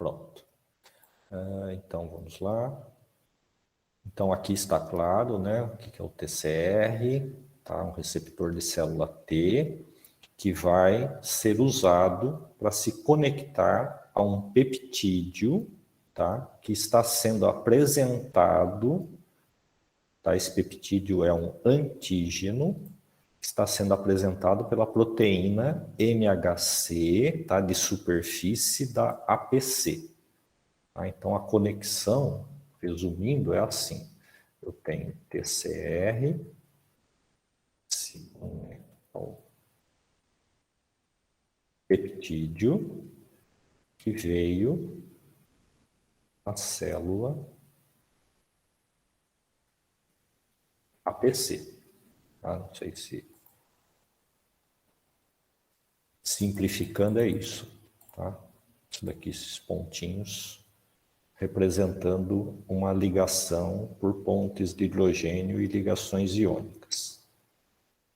Pronto. Então, vamos lá. Então, aqui está claro, né, o que é o TCR, tá? Um receptor de célula T, que vai ser usado para se conectar a um peptídeo, tá? Que está sendo apresentado, tá? Esse peptídeo é um antígeno, que está sendo apresentado pela proteína MHC, tá? De superfície da APC. Tá? Então, a conexão, resumindo, é assim. Eu tenho TCR, se conecta ao peptídeo, que veio da célula APC. Tá? Não sei se simplificando é isso. Tá? Isso daqui, esses pontinhos, representando uma ligação por pontes de hidrogênio e ligações iônicas.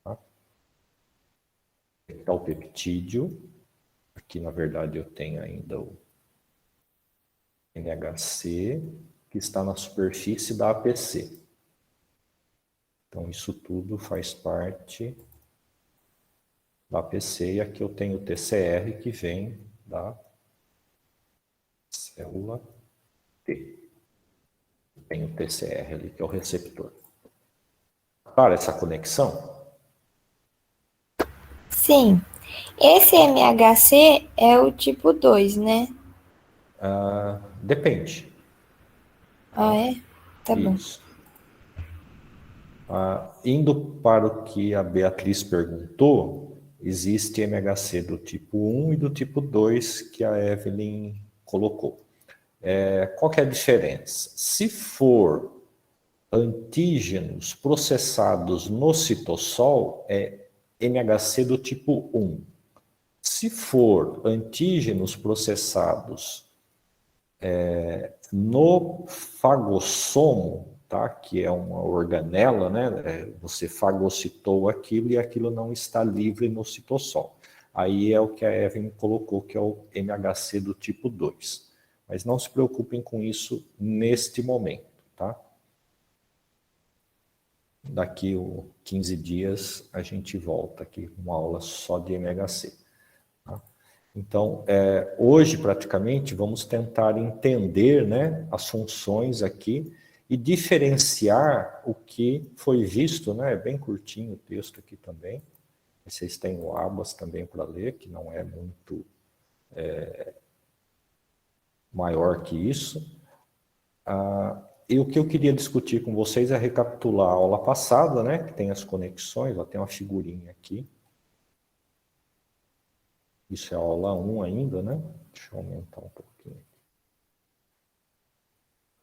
Tá? Aqui está o peptídeo. Aqui, na verdade, eu tenho ainda o NHC, que está na superfície da APC. Então, isso tudo faz parte da APC, e aqui eu tenho o TCR, que vem da célula T. Tem o TCR ali, que é o receptor. Para essa conexão? Sim. Esse MHC é o tipo 2, né? Depende. Ah, é? Tá bom. Isso. Indo para o que a Beatriz perguntou, existe MHC do tipo 1 e do tipo 2 que a Evelyn colocou. Qual que é a diferença? Se for antígenos processados no citossol, é MHC do tipo 1. Se for antígenos processados no fagossomo, tá? Que é uma organela, né? Você fagocitou aquilo e aquilo não está livre no citossol. Aí é o que a Evelyn colocou, que é o MHC do tipo 2. Mas não se preocupem com isso neste momento, tá? Daqui a 15 dias a gente volta aqui, uma aula só de MHC. Tá? Então, hoje praticamente vamos tentar entender, né, as funções aqui e diferenciar o que foi visto, né, é bem curtinho o texto aqui também. Vocês têm o Abas também para ler, que não é muito maior que isso. E o que eu queria discutir com vocês é recapitular a aula passada, né, que tem as conexões, ó, tem uma figurinha aqui. Isso é a aula 1 ainda, né? Deixa eu aumentar um pouquinho.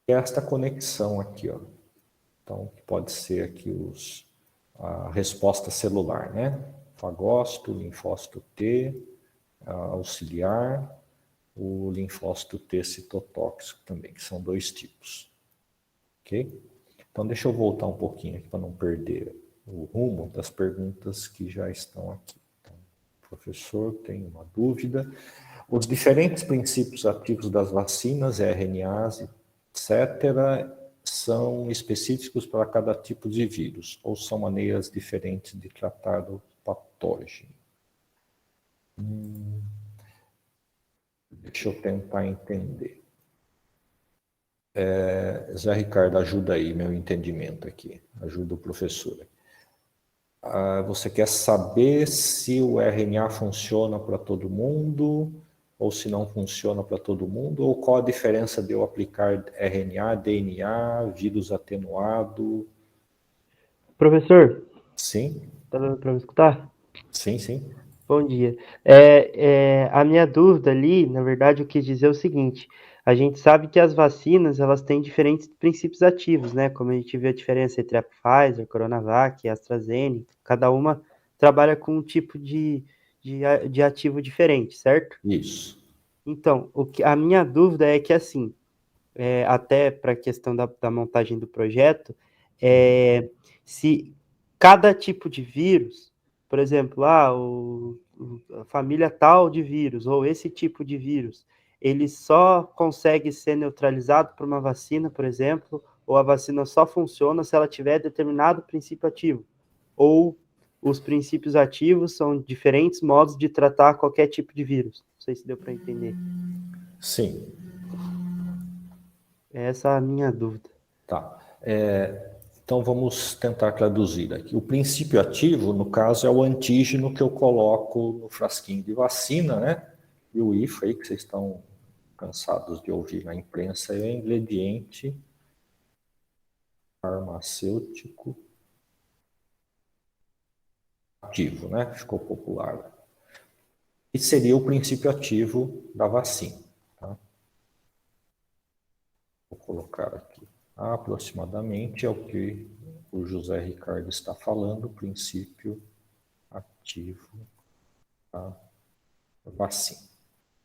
E esta conexão aqui, ó. Então, pode ser aqui a resposta celular, né? Fagócito, linfócito T, auxiliar, o linfócito T citotóxico também, que são 2 tipos. Ok? Então, deixa eu voltar um pouquinho aqui para não perder o rumo das perguntas que já estão aqui. Então, professor, tem uma dúvida. Os diferentes princípios ativos das vacinas, RNAs, etc., são específicos para cada tipo de vírus, ou são maneiras diferentes de tratar o patógeno? Deixa eu tentar entender. Zé Ricardo, ajuda aí meu entendimento aqui, ajuda o professor. Você quer saber se o RNA funciona para todo mundo, ou se não funciona para todo mundo, ou qual a diferença de eu aplicar RNA, DNA, vírus atenuado? Professor, Sim, tá dando para me escutar? sim, sim. Bom dia. A minha dúvida ali, na verdade, eu quis dizer o seguinte: a gente sabe que as vacinas elas têm diferentes princípios ativos, né? Como a gente vê a diferença entre a Pfizer, Coronavac, a AstraZeneca, cada uma trabalha com um tipo de ativo diferente, certo? Isso. Então, a minha dúvida é que, assim, até para a questão da montagem do projeto, se cada tipo de vírus, por exemplo, a família tal de vírus, ou esse tipo de vírus, ele só consegue ser neutralizado por uma vacina, por exemplo, ou a vacina só funciona se ela tiver determinado princípio ativo, ou os princípios ativos são diferentes modos de tratar qualquer tipo de vírus. Não sei se deu para entender. Sim. Essa é a minha dúvida. Tá. Então vamos tentar traduzir aqui. O princípio ativo, no caso, é o antígeno que eu coloco no frasquinho de vacina, né? E o IFA aí, que vocês estão cansados de ouvir na imprensa, é o ingrediente farmacêutico ativo, né? Ficou popular. E seria o princípio ativo da vacina. Tá? Vou colocar aqui. Aproximadamente é o que o José Ricardo está falando, princípio ativo da vacina.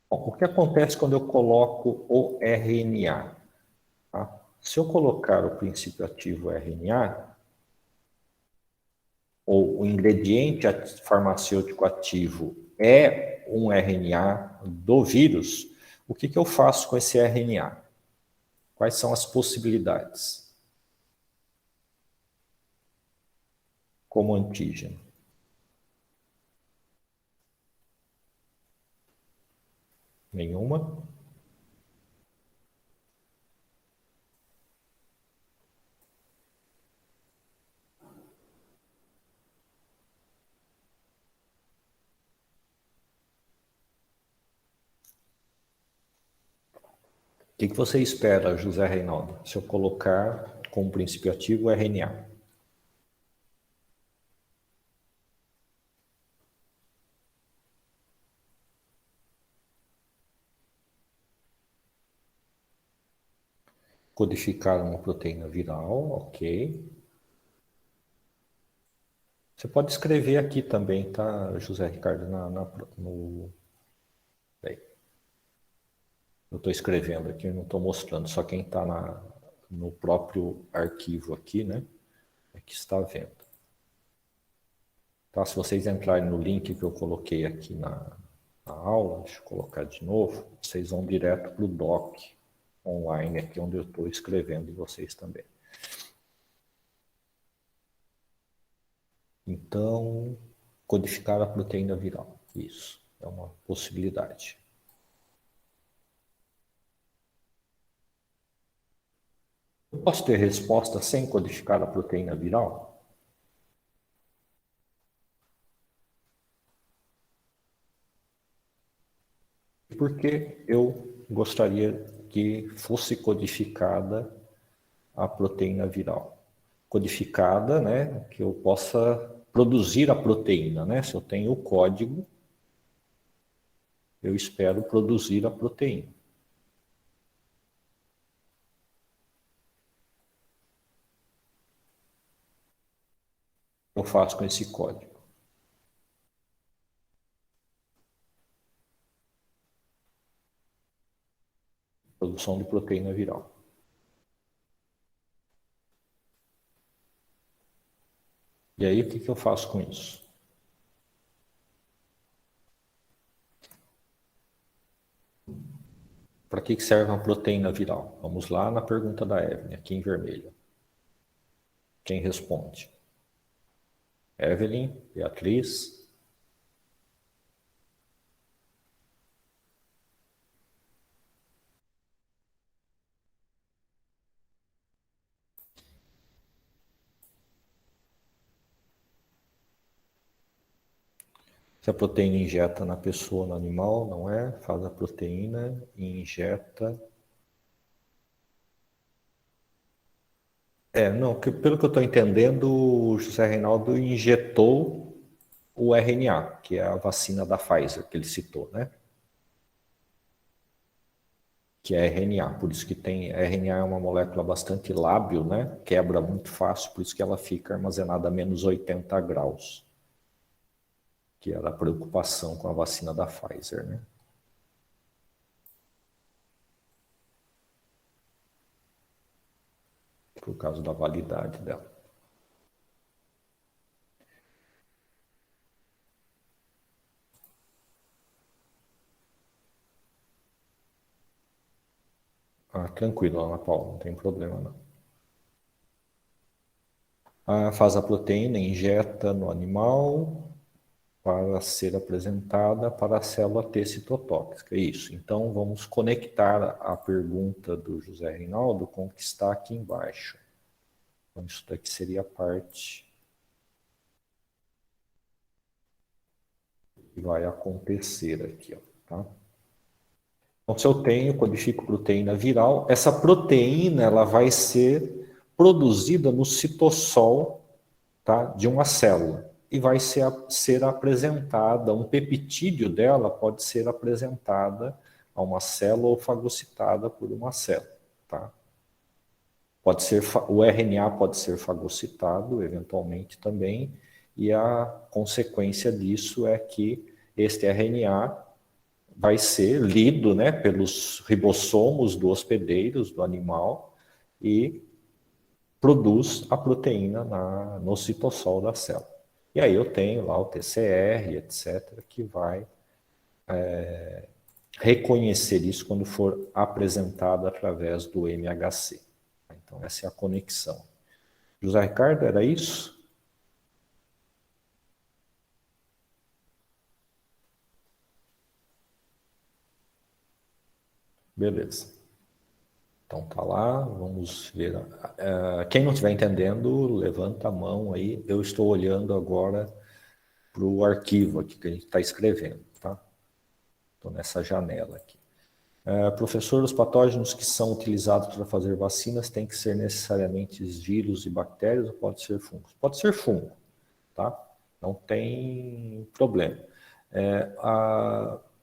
Bom, o que acontece quando eu coloco o RNA? Tá? Se eu colocar o princípio ativo RNA, ou o ingrediente farmacêutico ativo é um RNA do vírus, o que eu faço com esse RNA? Quais são as possibilidades? Como antígeno. Nenhuma? O que você espera, José Reinaldo, se eu colocar como princípio ativo RNA? Codificar uma proteína viral, ok. Você pode escrever aqui também, tá, José Ricardo, no... Eu estou escrevendo aqui, não estou mostrando, só quem está no próprio arquivo aqui, né, é que está vendo. Tá, se vocês entrarem no link que eu coloquei aqui na aula, deixa eu colocar de novo, vocês vão direto para o doc online, aqui onde eu estou escrevendo, e vocês também. Então, codificar a proteína viral, isso, é uma possibilidade. Eu posso ter resposta sem codificar a proteína viral? Porque eu gostaria que fosse codificada a proteína viral. Codificada, né, que eu possa produzir a proteína, né? Se eu tenho o código, eu espero produzir a proteína. Eu faço com esse código. Produção de proteína viral. E aí, o que eu faço com isso? Para que serve uma proteína viral? Vamos lá na pergunta da Evelyn, aqui em vermelho. Quem responde? Evelyn, Beatriz. Se a proteína injeta na pessoa, no animal, não é? Faz a proteína e injeta. Não, pelo que eu estou entendendo, o José Reinaldo injetou o RNA, que é a vacina da Pfizer, que ele citou, né? Que é RNA, por isso que tem... RNA é uma molécula bastante lábil, né? Quebra muito fácil, por isso que ela fica armazenada a menos 80 graus. Que era a preocupação com a vacina da Pfizer, né? Por causa da validade dela. Tranquilo, Ana Paula, não tem problema não. Faz a proteína, injeta no animal para ser apresentada para a célula T citotóxica. Isso. Então, vamos conectar a pergunta do José Reinaldo com o que está aqui embaixo. Então, isso daqui seria a parte que vai acontecer aqui, ó, tá? Então, se eu tenho, codifico proteína viral, essa proteína ela vai ser produzida no citossol, tá, de uma célula e vai ser apresentada, um peptídeo dela pode ser apresentada a uma célula ou fagocitada por uma célula, tá? Pode ser, o RNA pode ser fagocitado eventualmente também, e a consequência disso é que este RNA vai ser lido, né, pelos ribossomos do hospedeiro, do animal, e produz a proteína no citossol da célula. E aí eu tenho lá o TCR, etc., que vai reconhecer isso quando for apresentado através do MHC. Então, essa é a conexão. José Ricardo, era isso? Beleza. Então tá lá, vamos ver. Quem não estiver entendendo, levanta a mão aí. Eu estou olhando agora para o arquivo aqui que a gente está escrevendo, tá? Estou nessa janela aqui. Professor, os patógenos que são utilizados para fazer vacinas têm que ser necessariamente vírus e bactérias ou pode ser fungos? Pode ser fungo, tá? Não tem problema.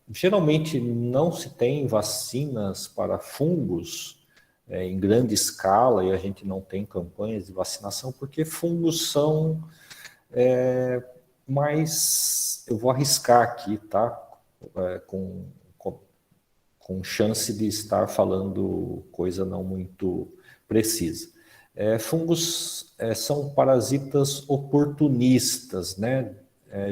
Geralmente não se tem vacinas para fungos em grande escala e a gente não tem campanhas de vacinação porque fungos são mais, eu vou arriscar aqui, tá? Com chance de estar falando coisa não muito precisa. Fungos são parasitas oportunistas, né?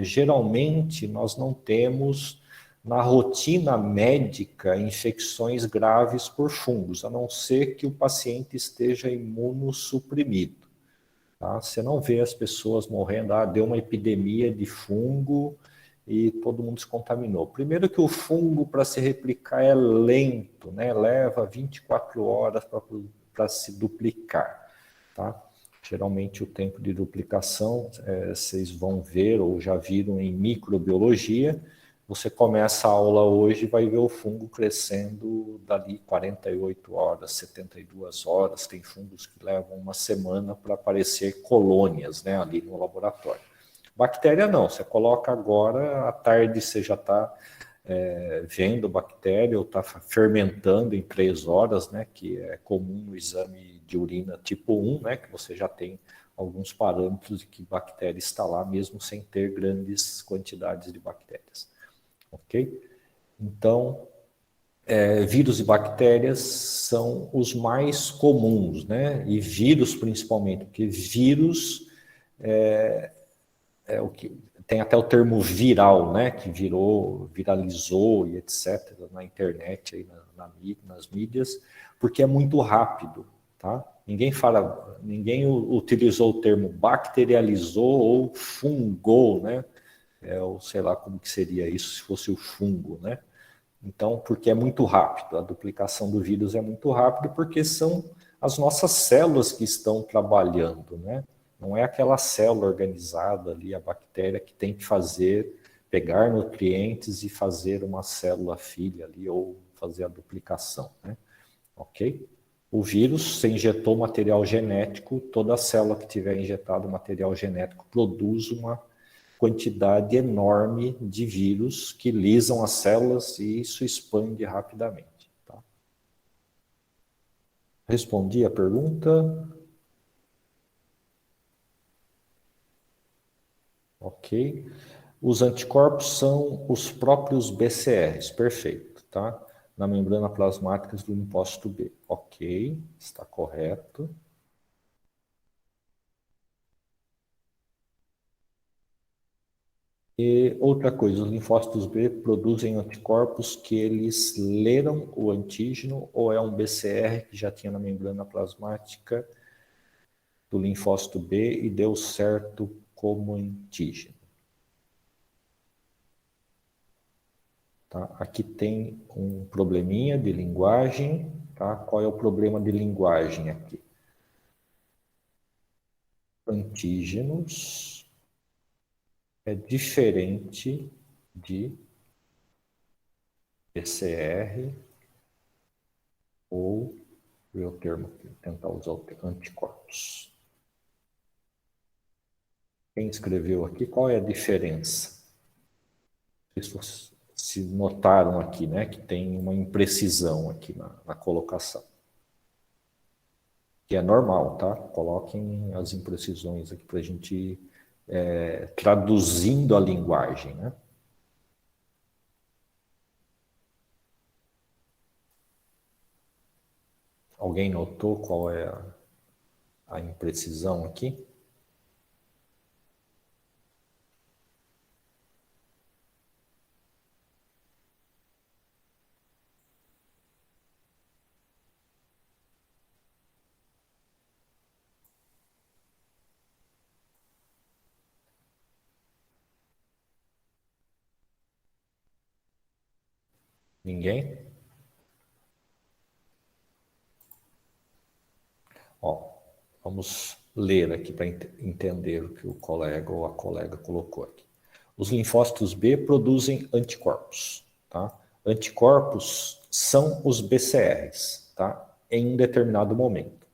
Geralmente nós não temos na rotina médica infecções graves por fungos, a não ser que o paciente esteja imunossuprimido. Tá? Você não vê as pessoas morrendo, deu uma epidemia de fungo e todo mundo se contaminou. Primeiro que o fungo, para se replicar, é lento, né? Leva 24 horas para se duplicar. Tá? Geralmente o tempo de duplicação, vocês vão ver ou já viram em microbiologia, você começa a aula hoje e vai ver o fungo crescendo dali 48 horas, 72 horas. Tem fungos que levam uma semana para aparecer colônias, né, ali no laboratório. Bactéria não, você coloca agora, à tarde você já está vendo bactéria ou está fermentando em 3 horas, né, que é comum no exame de urina tipo 1, né, que você já tem alguns parâmetros de que bactéria está lá, mesmo sem ter grandes quantidades de bactérias. Ok? Então, vírus e bactérias são os mais comuns, né? E vírus principalmente, porque vírus é o que tem até o termo viral, né? Que viralizou e etc. na internet, aí nas mídias, porque é muito rápido, tá? Ninguém utilizou o termo bacterializou ou fungou, né? Ou sei lá como que seria isso se fosse o fungo, né? Então, porque é muito rápido, a duplicação do vírus é muito rápido, porque são as nossas células que estão trabalhando, né? Não é aquela célula organizada ali, a bactéria, que tem que pegar nutrientes e fazer uma célula filha ali, ou fazer a duplicação, né? Ok? O vírus, você injetou material genético, toda célula que tiver injetado material genético produz uma quantidade enorme de vírus que lisam as células e isso expande rapidamente. Tá? Respondi a pergunta? Ok. Os anticorpos são os próprios BCRs, perfeito, tá? Na membrana plasmática do linfócito B. Ok, está correto. E outra coisa, os linfócitos B produzem anticorpos que eles leram o antígeno ou é um BCR que já tinha na membrana plasmática do linfócito B e deu certo como antígeno. Tá? Aqui tem um probleminha de linguagem. Tá? Qual é o problema de linguagem aqui? Antígenos é diferente de PCR ou, o termo aqui, tentar usar o termo anticorpos. Quem escreveu aqui, qual é a diferença? Se notaram aqui, né, que tem uma imprecisão aqui na colocação. Que é normal, tá? Coloquem as imprecisões aqui para a gente ir traduzindo a linguagem, né? Alguém notou qual é a imprecisão aqui? Ninguém? Ó, vamos ler aqui para entender o que o colega ou a colega colocou aqui. Os linfócitos B produzem anticorpos, tá? Anticorpos são os BCRs, tá? Em um determinado momento,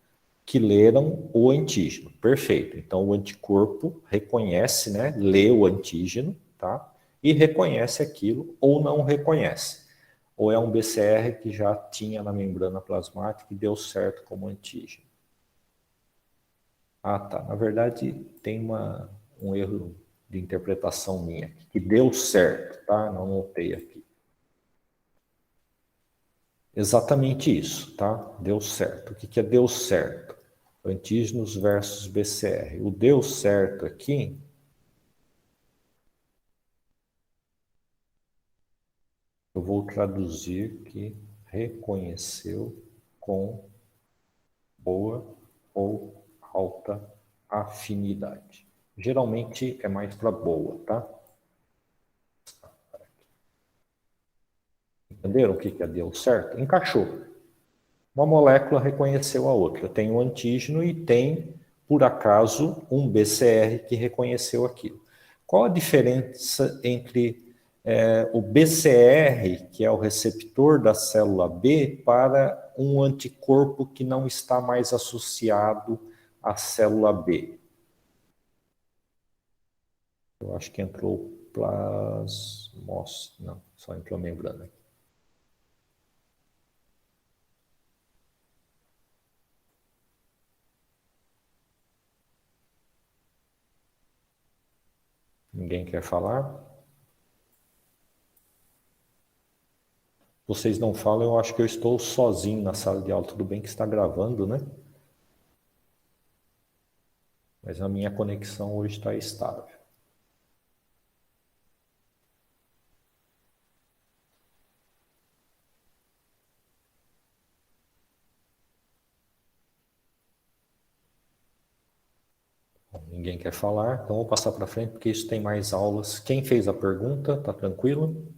que leram o antígeno. Perfeito. Então, o anticorpo reconhece, né? Lê o antígeno, tá? E reconhece aquilo ou não reconhece. Ou é um BCR que já tinha na membrana plasmática e deu certo como antígeno. Ah, tá. Na verdade, tem um erro de interpretação minha aqui, que deu certo, tá? Não notei aqui. Exatamente isso, tá? Deu certo. O que é deu certo? Antígenos versus BCR. O deu certo aqui, eu vou traduzir que reconheceu com boa ou alta afinidade. Geralmente é mais para boa, tá? Entenderam o que deu certo? Encaixou. Uma molécula reconheceu a outra. Tem um antígeno e tem, por acaso, um BCR que reconheceu aquilo. Qual a diferença entre o BCR, que é o receptor da célula B, para um anticorpo que não está mais associado à célula B? Eu acho que entrou plasmos. Não, só entrou membrana aqui. Ninguém quer falar? Vocês não falam, eu acho que eu estou sozinho na sala de aula. Tudo bem que está gravando, né? Mas a minha conexão hoje está estável. Bom, ninguém quer falar, então vou passar para frente porque isso tem mais aulas. Quem fez a pergunta, tá tranquilo?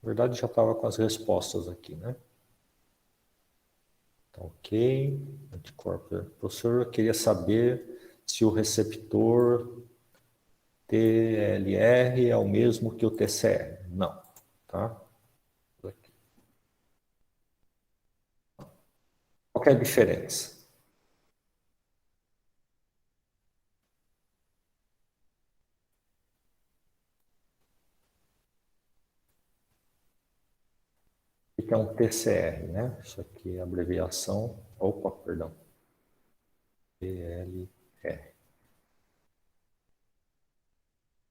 Na verdade, já estava com as respostas aqui, né? Tá ok. Anticorpo. Professor, eu queria saber se o receptor TLR é o mesmo que o TCR. Não, tá? Aqui. Qual que é a diferença? O que é um TCR, né? Isso aqui é a abreviação. Opa, perdão. TLR.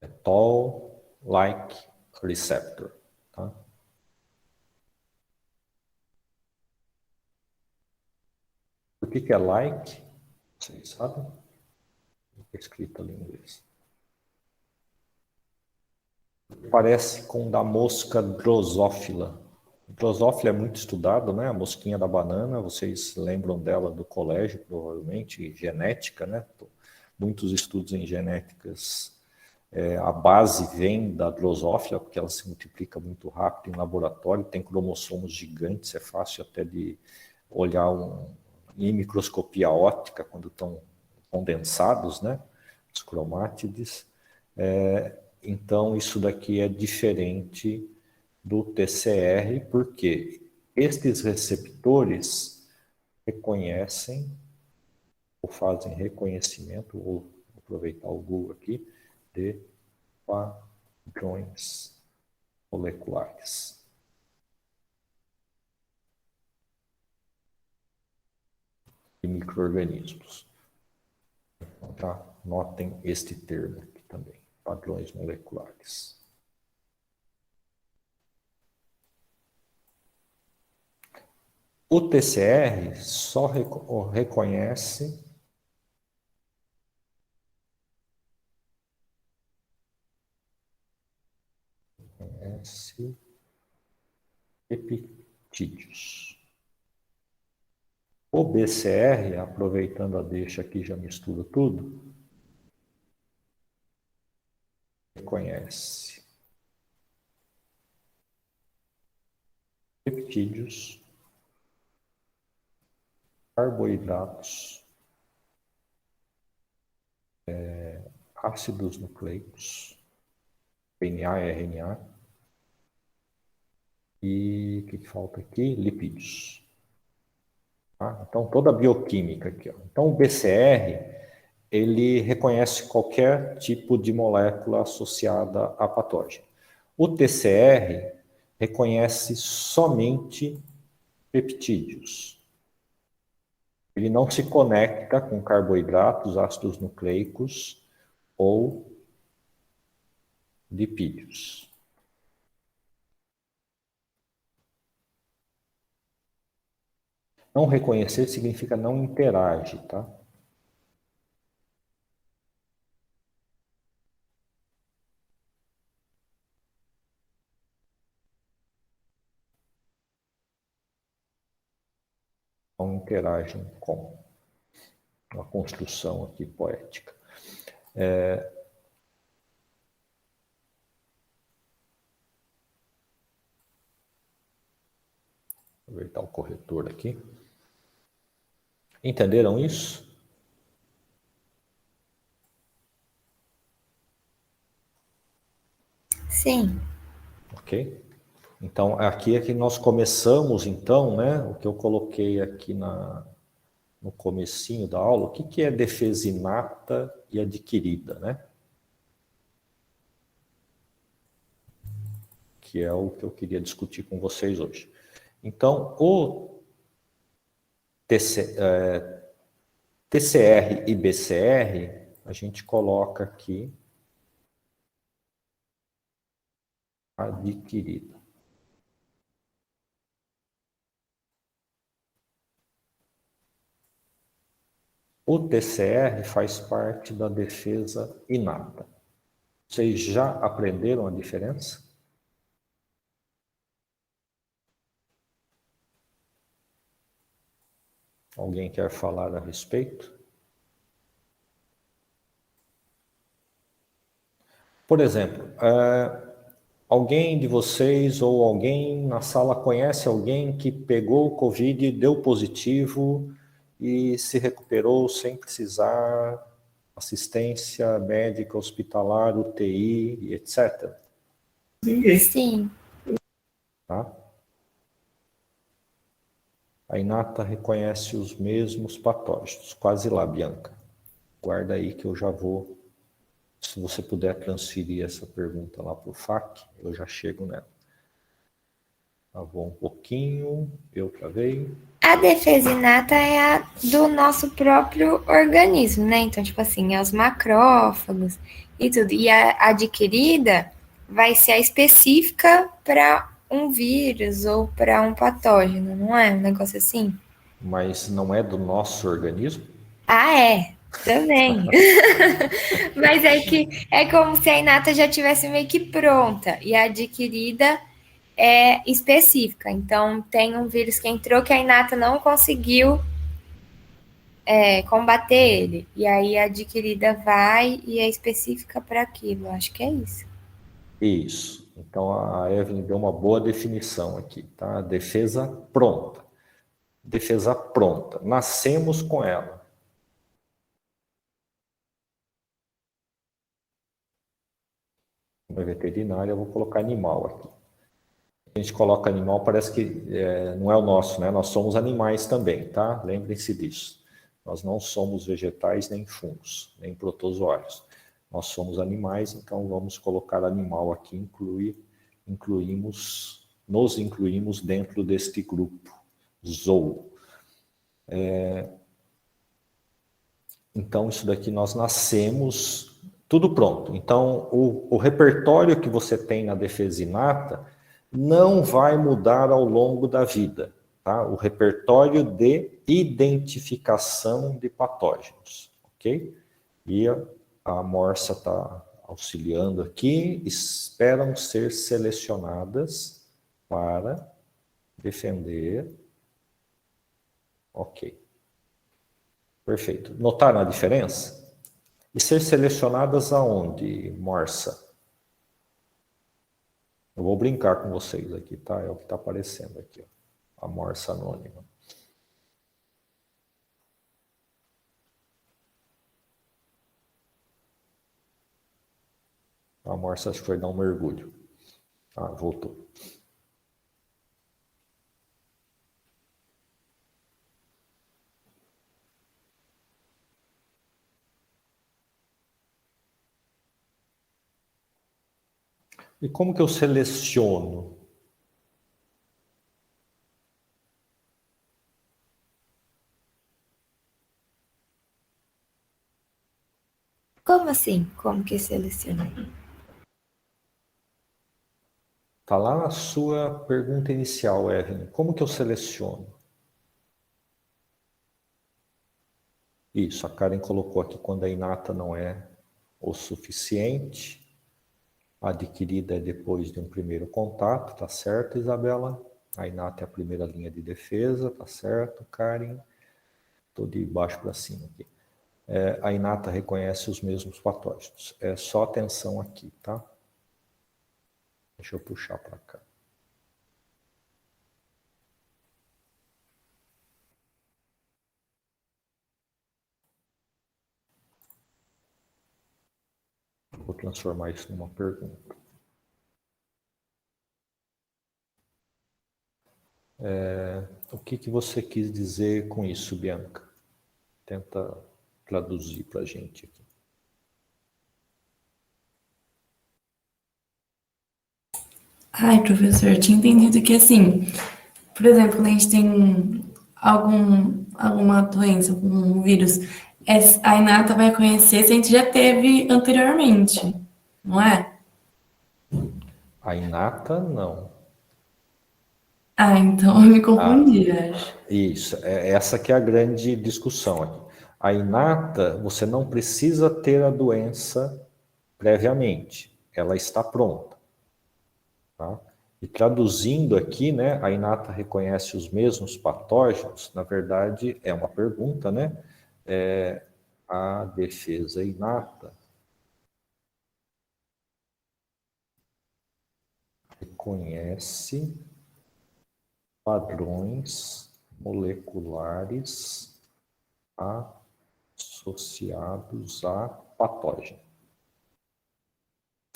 É Toll-like receptor. Tá? O que é like? Vocês sabem? Está escrito ali em inglês. Parece com o da mosca drosófila. Drosófila é muito estudado, né? A mosquinha da banana, vocês lembram dela do colégio, provavelmente, genética, né? Muitos estudos em genéticas. A base vem da drosófila, porque ela se multiplica muito rápido em laboratório, tem cromossomos gigantes, é fácil até de olhar em microscopia óptica, quando estão condensados, né? Os cromátides. Então, isso daqui é diferente do TCR, porque estes receptores reconhecem, ou fazem reconhecimento, ou aproveitar o Google aqui, de padrões moleculares. E micro-organismos. Então, tá? Notem este termo aqui também, padrões moleculares. O TCR só reconhece peptídeos. O BCR, aproveitando a deixa aqui, já mistura tudo, reconhece peptídeos, carboidratos, ácidos nucleicos, DNA e RNA, e o que falta aqui? Lipídios. Tá? Então, toda a bioquímica aqui. Ó. Então, o BCR, ele reconhece qualquer tipo de molécula associada a patógeno. O TCR reconhece somente peptídeos. Ele não se conecta com carboidratos, ácidos nucleicos ou lipídios. Não reconhecer significa não interage, tá? Não interagem com uma construção aqui poética. Vou aproveitar o corretor aqui. Entenderam isso? Sim. Ok? Então, aqui é que nós começamos, então, né? O que eu coloquei aqui no comecinho da aula, o que é defesa inata e adquirida, né? Que é o que eu queria discutir com vocês hoje. Então, o TCR e BCR, a gente coloca aqui adquirida. O TCR faz parte da defesa inata. Vocês já aprenderam a diferença? Alguém quer falar a respeito? Por exemplo, alguém de vocês ou alguém na sala conhece alguém que pegou o Covid, deu positivo e se recuperou sem precisar assistência médica, hospitalar, UTI e etc. Sim. Tá? A Inata reconhece os mesmos patógenos. Quase lá, Bianca. Guarda aí que eu já vou. Se você puder transferir essa pergunta lá para o FAQ, eu já chego nela. Travou um pouquinho, eu travei. A defesa inata é a do nosso próprio organismo, né? Então, tipo assim, é os macrófagos e tudo. E a adquirida vai ser a específica para um vírus ou para um patógeno, não é? Um negócio assim? Mas não é do nosso organismo? Ah, é. Também. Mas é que é como se a inata já tivesse meio que pronta e a adquirida é específica. Então, tem um vírus que entrou que a inata não conseguiu combater ele. E aí a adquirida vai e é específica para aquilo. Acho que é isso. Isso. Então a Evelyn deu uma boa definição aqui, tá? Defesa pronta. Defesa pronta. Nascemos com ela. Na veterinária eu vou colocar animal aqui. A gente coloca animal, parece que não é o nosso, né? Nós somos animais também, tá? Lembrem-se disso. Nós não somos vegetais, nem fungos, nem protozoários. Nós somos animais, então vamos colocar animal aqui, nos incluímos dentro deste grupo, zoo. Então, isso daqui nós nascemos, tudo pronto. Então, o repertório que você tem na defesa inata não vai mudar ao longo da vida, tá? O repertório de identificação de patógenos, ok? E a Morsa está auxiliando aqui, esperam ser selecionadas para defender. Ok. Perfeito. Notaram a diferença? E ser selecionadas aonde, Morsa? Eu vou brincar com vocês aqui, tá? É o que está aparecendo aqui, ó. A Morsa anônima. A Morsa acho que foi dar um mergulho. Ah, voltou. E como que eu seleciono? Como assim? Como que seleciona? Está lá na sua pergunta inicial, Evelyn. Como que eu seleciono? Isso, a Karen colocou aqui quando a inata não é o suficiente. A adquirida é depois de um primeiro contato, tá certo, Isabela? A inata é a primeira linha de defesa, tá certo, Karen? Estou de baixo para cima aqui. A inata reconhece os mesmos patógenos. É só atenção aqui, tá? Deixa eu puxar para cá. Vou transformar isso numa pergunta. O que você quis dizer com isso, Bianca? Tenta traduzir para a gente aqui. Ai, professor, eu tinha entendido que assim, por exemplo, quando a gente tem alguma doença, algum vírus, a inata vai conhecer se a gente já teve anteriormente, não é? A inata, não. Ah, então eu me confundi, acho. Isso, essa que é a grande discussão aqui. A inata, você não precisa ter a doença previamente, ela está pronta. Tá? E traduzindo aqui, né, a inata reconhece os mesmos patógenos, na verdade é uma pergunta, né? A defesa inata reconhece padrões moleculares associados a patógeno.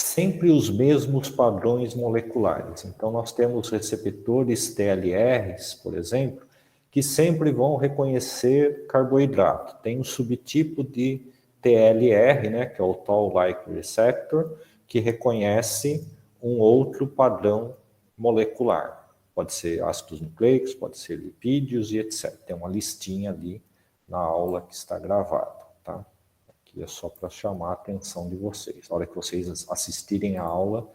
Sempre os mesmos padrões moleculares. Então, nós temos receptores TLRs, por exemplo, que sempre vão reconhecer carboidrato. Tem um subtipo de TLR, né, que é o Toll-like receptor, que reconhece um outro padrão molecular. Pode ser ácidos nucleicos, pode ser lipídios e etc. Tem uma listinha ali na aula que está gravada, tá? Aqui é só para chamar a atenção de vocês. Na hora que vocês assistirem a aula,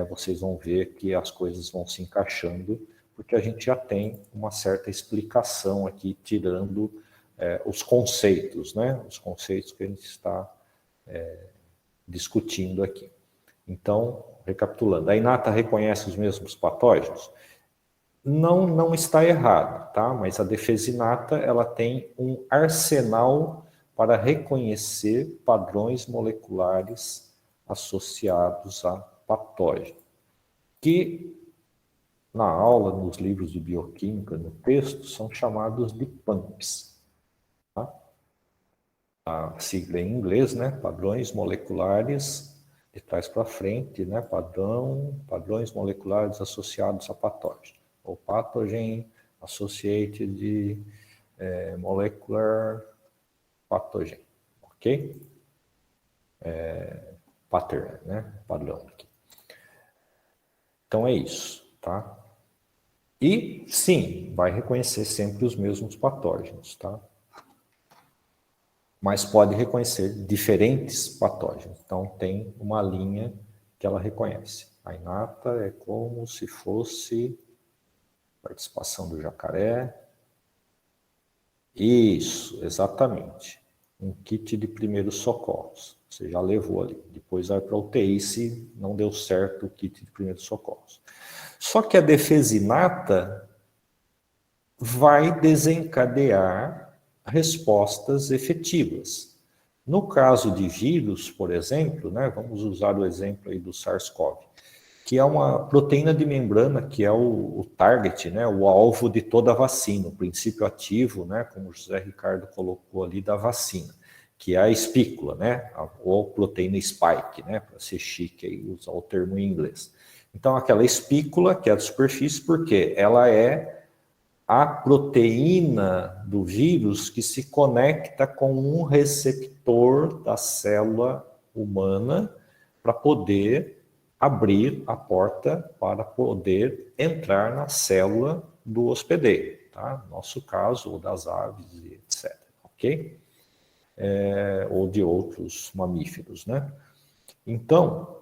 vocês vão ver que as coisas vão se encaixando, porque a gente já tem uma certa explicação aqui, tirando os conceitos, né? Os conceitos que a gente está discutindo aqui. Então, recapitulando, a Inata reconhece os mesmos patógenos? Não está errado, tá? Mas a defesa inata, ela tem um arsenal para reconhecer padrões moleculares associados a patógeno, que na aula, nos livros de bioquímica, no texto, são chamados de PAMPs. Tá? A sigla em inglês, né? Padrões moleculares, de trás para frente, né? Padrões moleculares associados a patógeno. Ou pathogen associated molecular pathogen. Ok? Pattern, né? Padrão aqui. Então é isso, tá? E, sim, vai reconhecer sempre os mesmos patógenos, tá? Mas pode reconhecer diferentes patógenos. Então, tem uma linha que ela reconhece. A inata é como se fosse participação do jacaré. Isso, exatamente. Um kit de primeiros socorros. Você já levou ali. Depois vai para a UTI se não deu certo o kit de primeiros socorros. Só que a defesa inata vai desencadear respostas efetivas. No caso de vírus, por exemplo, né, vamos usar o exemplo aí do SARS-CoV, que é uma proteína de membrana que é o target, né, o alvo de toda a vacina, o princípio ativo, né, como o José Ricardo colocou ali, da vacina, que é a espícula, né, ou proteína spike, né, para ser chique aí, usar o termo em inglês. Então, aquela espícula, que é a superfície, porque ela é a proteína do vírus que se conecta com um receptor da célula humana para poder abrir a porta para poder entrar na célula do hospedeiro, tá? No nosso caso, ou das aves, etc. Ok? Ou de outros mamíferos, né? Então,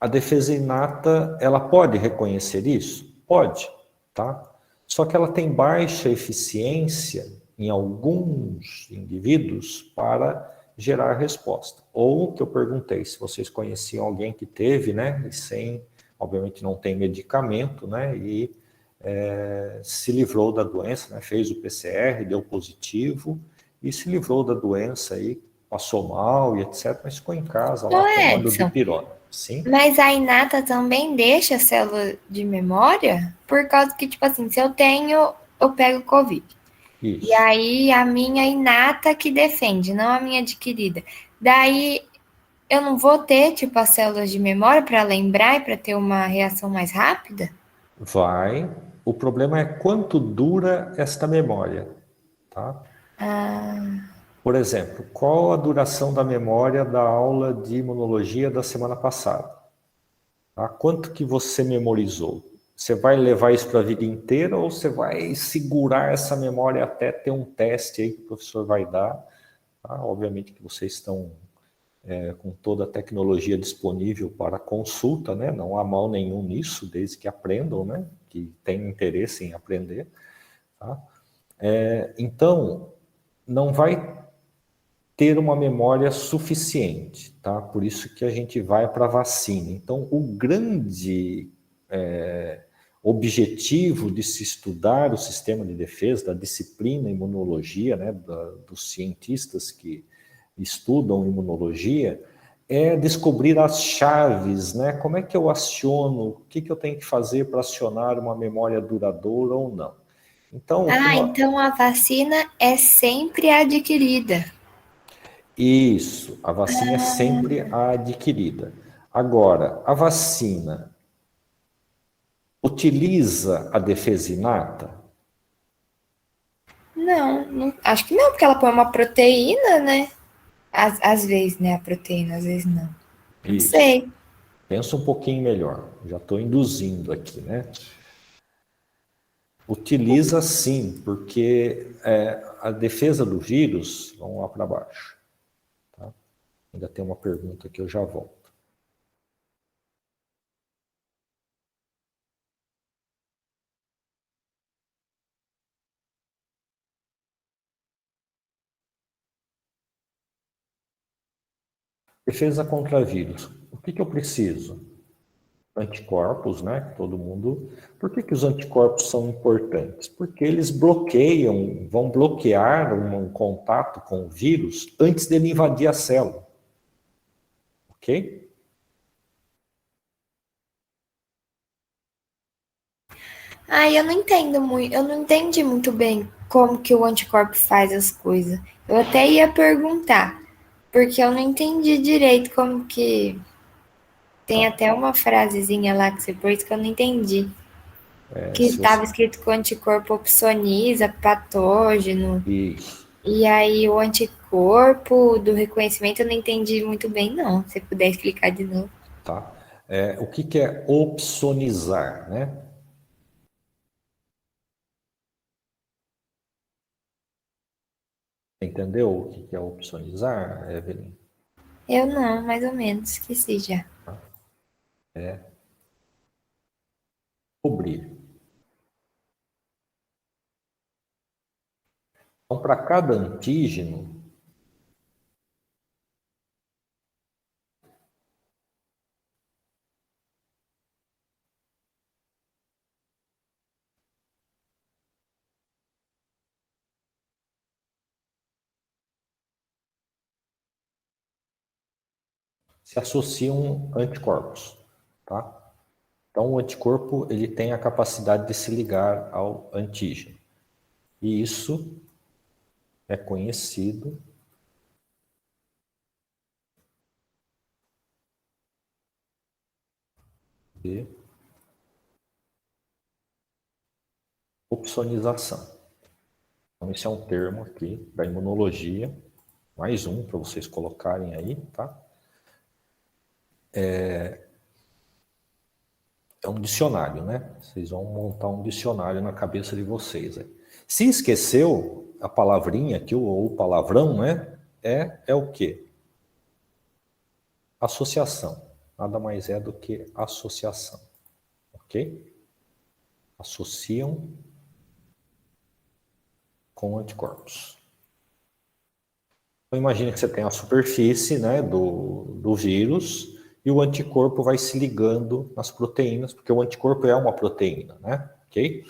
a defesa inata, ela pode reconhecer isso? Pode, tá? Só que ela tem baixa eficiência em alguns indivíduos para gerar resposta. Ou que eu perguntei se vocês conheciam alguém que teve, né? E sem, obviamente não tem medicamento, né? E se livrou da doença, né? Fez o PCR, deu positivo e se livrou da doença aí, passou mal e etc. Mas ficou em casa lá Ô, tomando Edson, dipirona. Sim? mas a inata também deixa a célula de memória? Por causa que, tipo assim, se eu tenho, eu pego Covid. E Isso. aí a minha inata que defende, não a minha adquirida. Daí eu não vou ter, tipo, as células de memória para lembrar e para ter uma reação mais rápida? Vai. O problema é quanto dura esta memória, tá? Por exemplo, qual a duração da memória da aula de imunologia da semana passada? Tá? Quanto que você memorizou? Você vai levar isso para a vida inteira ou você vai segurar essa memória até ter um teste aí que o professor vai dar? Tá? Obviamente que vocês estão com toda a tecnologia disponível para consulta, né? Não há mal nenhum nisso, desde que aprendam, né? Que tenham interesse em aprender. Tá? Então, não vai ter uma memória suficiente, tá? Por isso que a gente vai para a vacina. Então, o grande objetivo de se estudar o sistema de defesa, da disciplina imunologia, né? Dos cientistas que estudam imunologia, é descobrir as chaves, né? Como é que eu aciono, o que eu tenho que fazer para acionar uma memória duradoura ou não. Então, Então a vacina é sempre adquirida. Isso, a vacina é sempre a adquirida. Agora, a vacina utiliza a defesa inata? Não, acho que não, porque ela põe uma proteína, né? Às vezes, né? A proteína, às vezes não. Não Isso. sei. Pensa um pouquinho melhor. Já estou induzindo aqui, né? Utiliza sim, porque a defesa do vírus, vamos lá para baixo. Tá? Ainda tem uma pergunta que eu já volto. Defesa contra vírus. O que eu preciso? Anticorpos, né? Todo mundo. Por que os anticorpos são importantes? Porque eles bloqueiam, vão bloquear um contato com o vírus antes dele invadir a célula. Ok? Eu não entendo muito, eu não entendi muito bem como que o anticorpo faz as coisas. Eu até ia perguntar, porque eu não entendi direito como que. Tem até uma frasezinha lá que você pôs que eu não entendi. Que Se estava você... escrito que o anticorpo opsoniza patógeno. Isso. E aí o anticorpo do reconhecimento eu não entendi muito bem, não. Se você puder explicar de novo. Tá? O que é opsonizar, né? Entendeu o que é opsonizar, Evelyn? Eu não, mais ou menos, esqueci já. Cobrir. Então, para cada antígeno, se associam anticorpos, tá? Então, o anticorpo ele tem a capacidade de se ligar ao antígeno. E isso é conhecido de opsonização. Então, esse é um termo aqui da imunologia, mais um para vocês colocarem aí, tá? É um dicionário, né? Vocês vão montar um dicionário na cabeça de vocês. Aí. Se esqueceu a palavrinha aqui, ou o palavrão, né? É o quê? Associação. Nada mais é do que associação. Ok? Associam com anticorpos. Então, imagine que você tem a superfície, né, do vírus e o anticorpo vai se ligando nas proteínas, porque o anticorpo é uma proteína, né? Ok?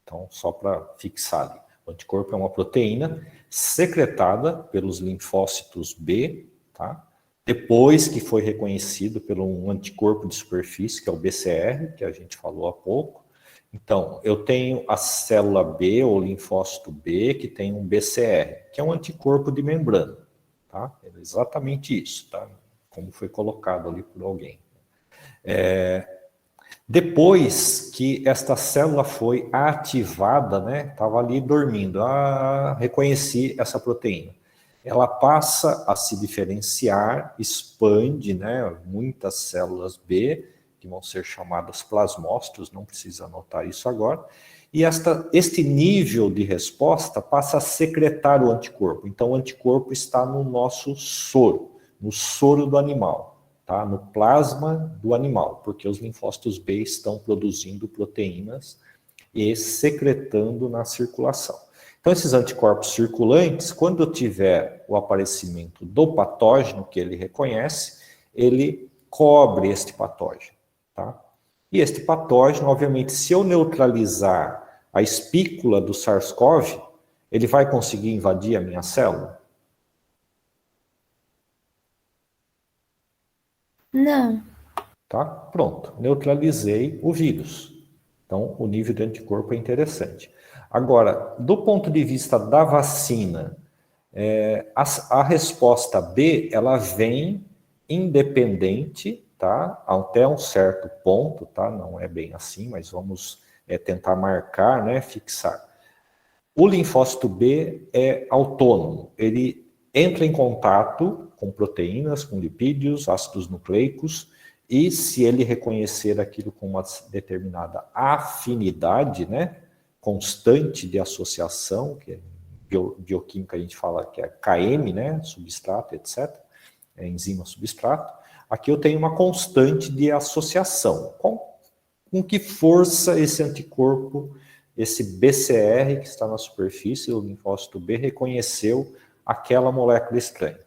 Então, só para fixar ali. O anticorpo é uma proteína secretada pelos linfócitos B, tá? Depois que foi reconhecido por um anticorpo de superfície, que é o BCR, que a gente falou há pouco. Então, eu tenho a célula B, ou linfócito B, que tem um BCR, que é um anticorpo de membrana, tá? É exatamente isso, tá? Como foi colocado ali por alguém. Depois que esta célula foi ativada, né? Estava ali dormindo, reconheci essa proteína. Ela passa a se diferenciar, expande, né? Muitas células B, que vão ser chamadas plasmócitos, não precisa anotar isso agora. E este nível de resposta passa a secretar o anticorpo. Então, o anticorpo está no nosso soro, no soro do animal. Tá? No plasma do animal, porque os linfócitos B estão produzindo proteínas e secretando na circulação. Então, esses anticorpos circulantes, quando tiver o aparecimento do patógeno que ele reconhece, ele cobre este patógeno. Tá? E este patógeno, obviamente, se eu neutralizar a espícula do SARS-CoV, ele vai conseguir invadir a minha célula? Não. Tá? Pronto, neutralizei o vírus. Então, o nível de anticorpo é interessante. Agora, do ponto de vista da vacina, a resposta B, ela vem independente, tá? Até um certo ponto, tá? Não é bem assim, mas vamos tentar marcar, né? Fixar. O linfócito B é autônomo, ele entra em contato com proteínas, com lipídios, ácidos nucleicos, e se ele reconhecer aquilo com uma determinada afinidade, né, constante de associação, que é bioquímica a gente fala que é KM, né, substrato, etc., enzima substrato, aqui eu tenho uma constante de associação. Com que força esse anticorpo, esse BCR que está na superfície, o linfócito B, reconheceu aquela molécula estranha?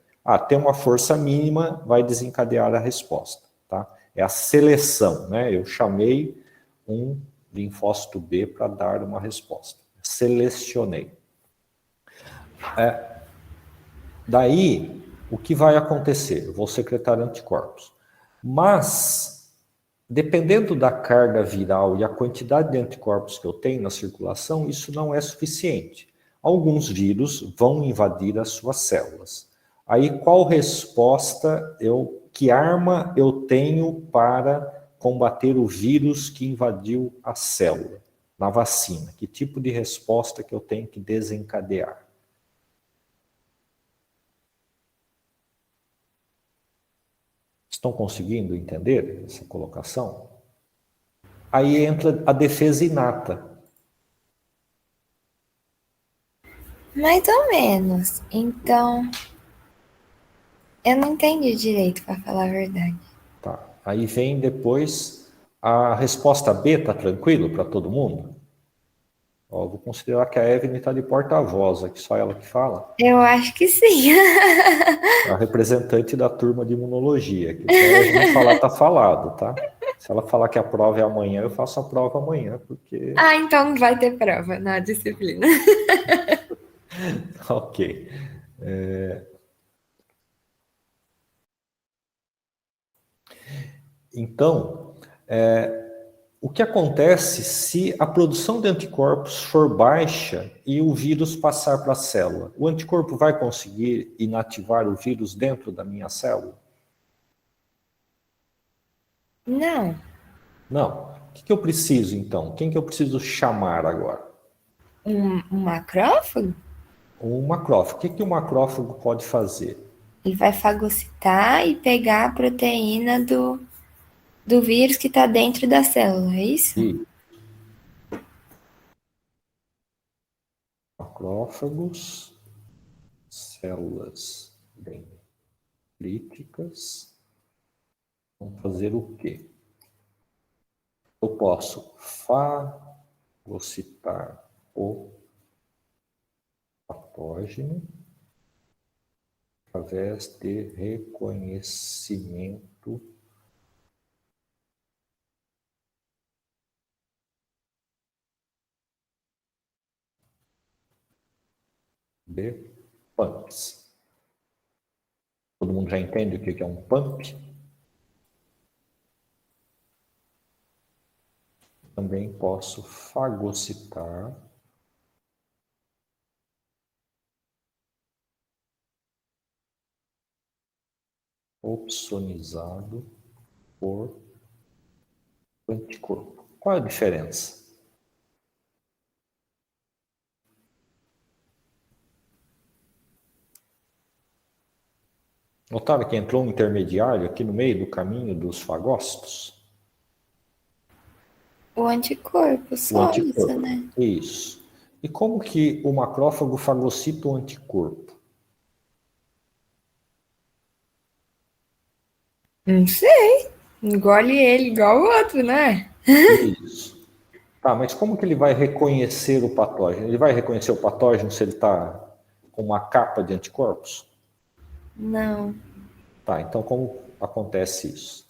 Tem uma força mínima, vai desencadear a resposta, tá? É a seleção, né? Eu chamei um linfócito B para dar uma resposta. Selecionei. Daí, o que vai acontecer? Eu vou secretar anticorpos. Mas, dependendo da carga viral e a quantidade de anticorpos que eu tenho na circulação, isso não é suficiente. Alguns vírus vão invadir as suas células. Aí, qual resposta, que arma eu tenho para combater o vírus que invadiu a célula? Na vacina, que tipo de resposta que eu tenho que desencadear? Estão conseguindo entender essa colocação? Aí entra a defesa inata. Mais ou menos. Então, eu não entendi direito, para falar a verdade. Tá. Aí vem depois a resposta B, tá tranquilo para todo mundo? Ó, vou considerar que a Evelyn está de porta-voz, aqui só ela que fala. Eu acho que sim. É a representante da turma de imunologia. Que se a Evelyn falar, tá falado, tá? Se ela falar que a prova é amanhã, eu faço a prova amanhã, porque... Então não vai ter prova na disciplina. Ok. Então, o que acontece se a produção de anticorpos for baixa e o vírus passar para a célula? O anticorpo vai conseguir inativar o vírus dentro da minha célula? Não. Não. O que eu preciso, então? Quem que eu preciso chamar agora? Um macrófago? Um macrófago. O que o macrófago pode fazer? Ele vai fagocitar e pegar a proteína do vírus que está dentro da célula, é isso? E macrófagos, células dendríticas, vão fazer o quê? Eu posso fagocitar o patógeno através de reconhecimento de pumps. Todo mundo já entende o que é um pump? Também posso fagocitar opsonizado por anticorpo. Qual é a diferença? Notaram que entrou um intermediário aqui no meio do caminho dos fagócitos? O anticorpo, só isso, né? Isso. E como que o macrófago fagocita o anticorpo? Não sei. Engole ele igual o outro, né? Isso. Tá, mas como que ele vai reconhecer o patógeno? Ele vai reconhecer o patógeno se ele está com uma capa de anticorpos? Não. Tá, então como acontece isso?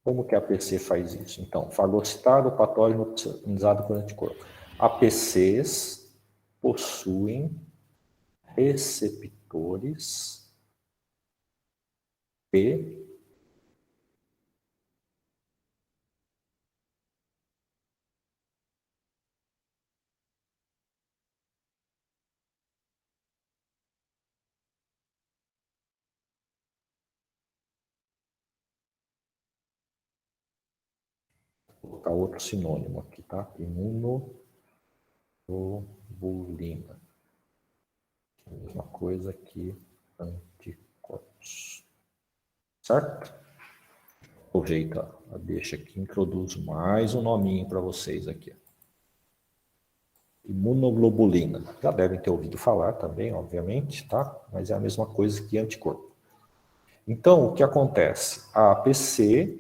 Como que a APC faz isso? Então, fagocitar o patógeno opsonizado por anticorpo. APCs possuem receptores P vou colocar outro sinônimo aqui, tá? Imunoglobulina. A mesma coisa que anticorpos. Certo? Aproveita a deixa aqui, introduzo mais um nominho para vocês aqui. Imunoglobulina. Já devem ter ouvido falar também, obviamente, tá? Mas é a mesma coisa que anticorpo. Então, o que acontece? A APC,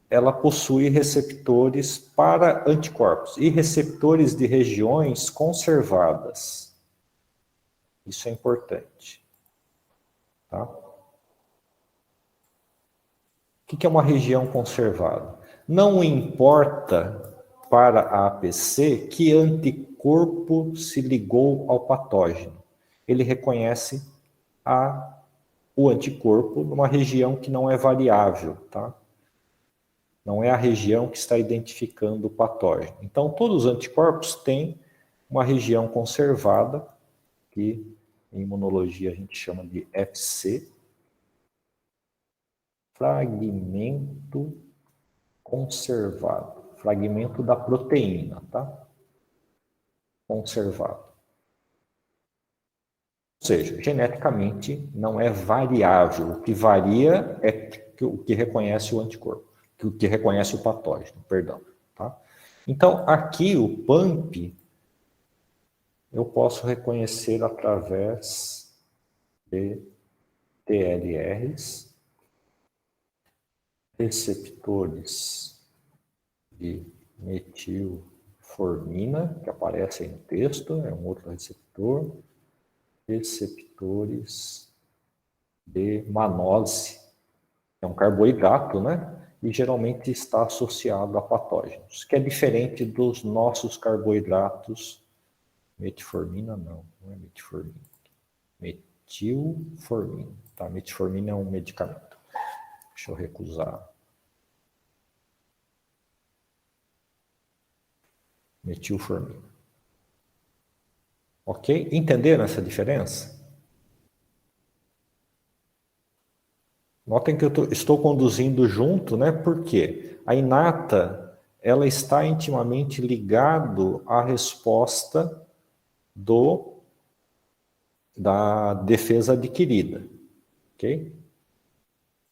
ela possui receptores para anticorpos e receptores de regiões conservadas. Isso é importante. Tá? O que é uma região conservada? Não importa para a APC que anticorpo se ligou ao patógeno. Ele reconhece o anticorpo numa região que não é variável, tá? Não é a região que está identificando o patógeno. Então, todos os anticorpos têm uma região conservada, que em imunologia a gente chama de FC, fragmento conservado, fragmento da proteína, tá? Conservado. Ou seja, geneticamente não é variável. O que varia é o que reconhece o anticorpo, o que reconhece o patógeno, perdão. Tá? Então, aqui o PAMP eu posso reconhecer através de TLRs, receptores de metilformina, que aparecem no texto, é um outro receptor, receptores de manose, é um carboidrato, né? E geralmente está associado a patógenos, que é diferente dos nossos carboidratos. Metformina não é metformina. Metilformina, tá? Metformina é um medicamento. Deixa eu recusar. Metilformina. Ok? Entenderam essa diferença? Notem que eu estou conduzindo junto, né? Porque a inata, ela está intimamente ligado à resposta da defesa adquirida. Ok?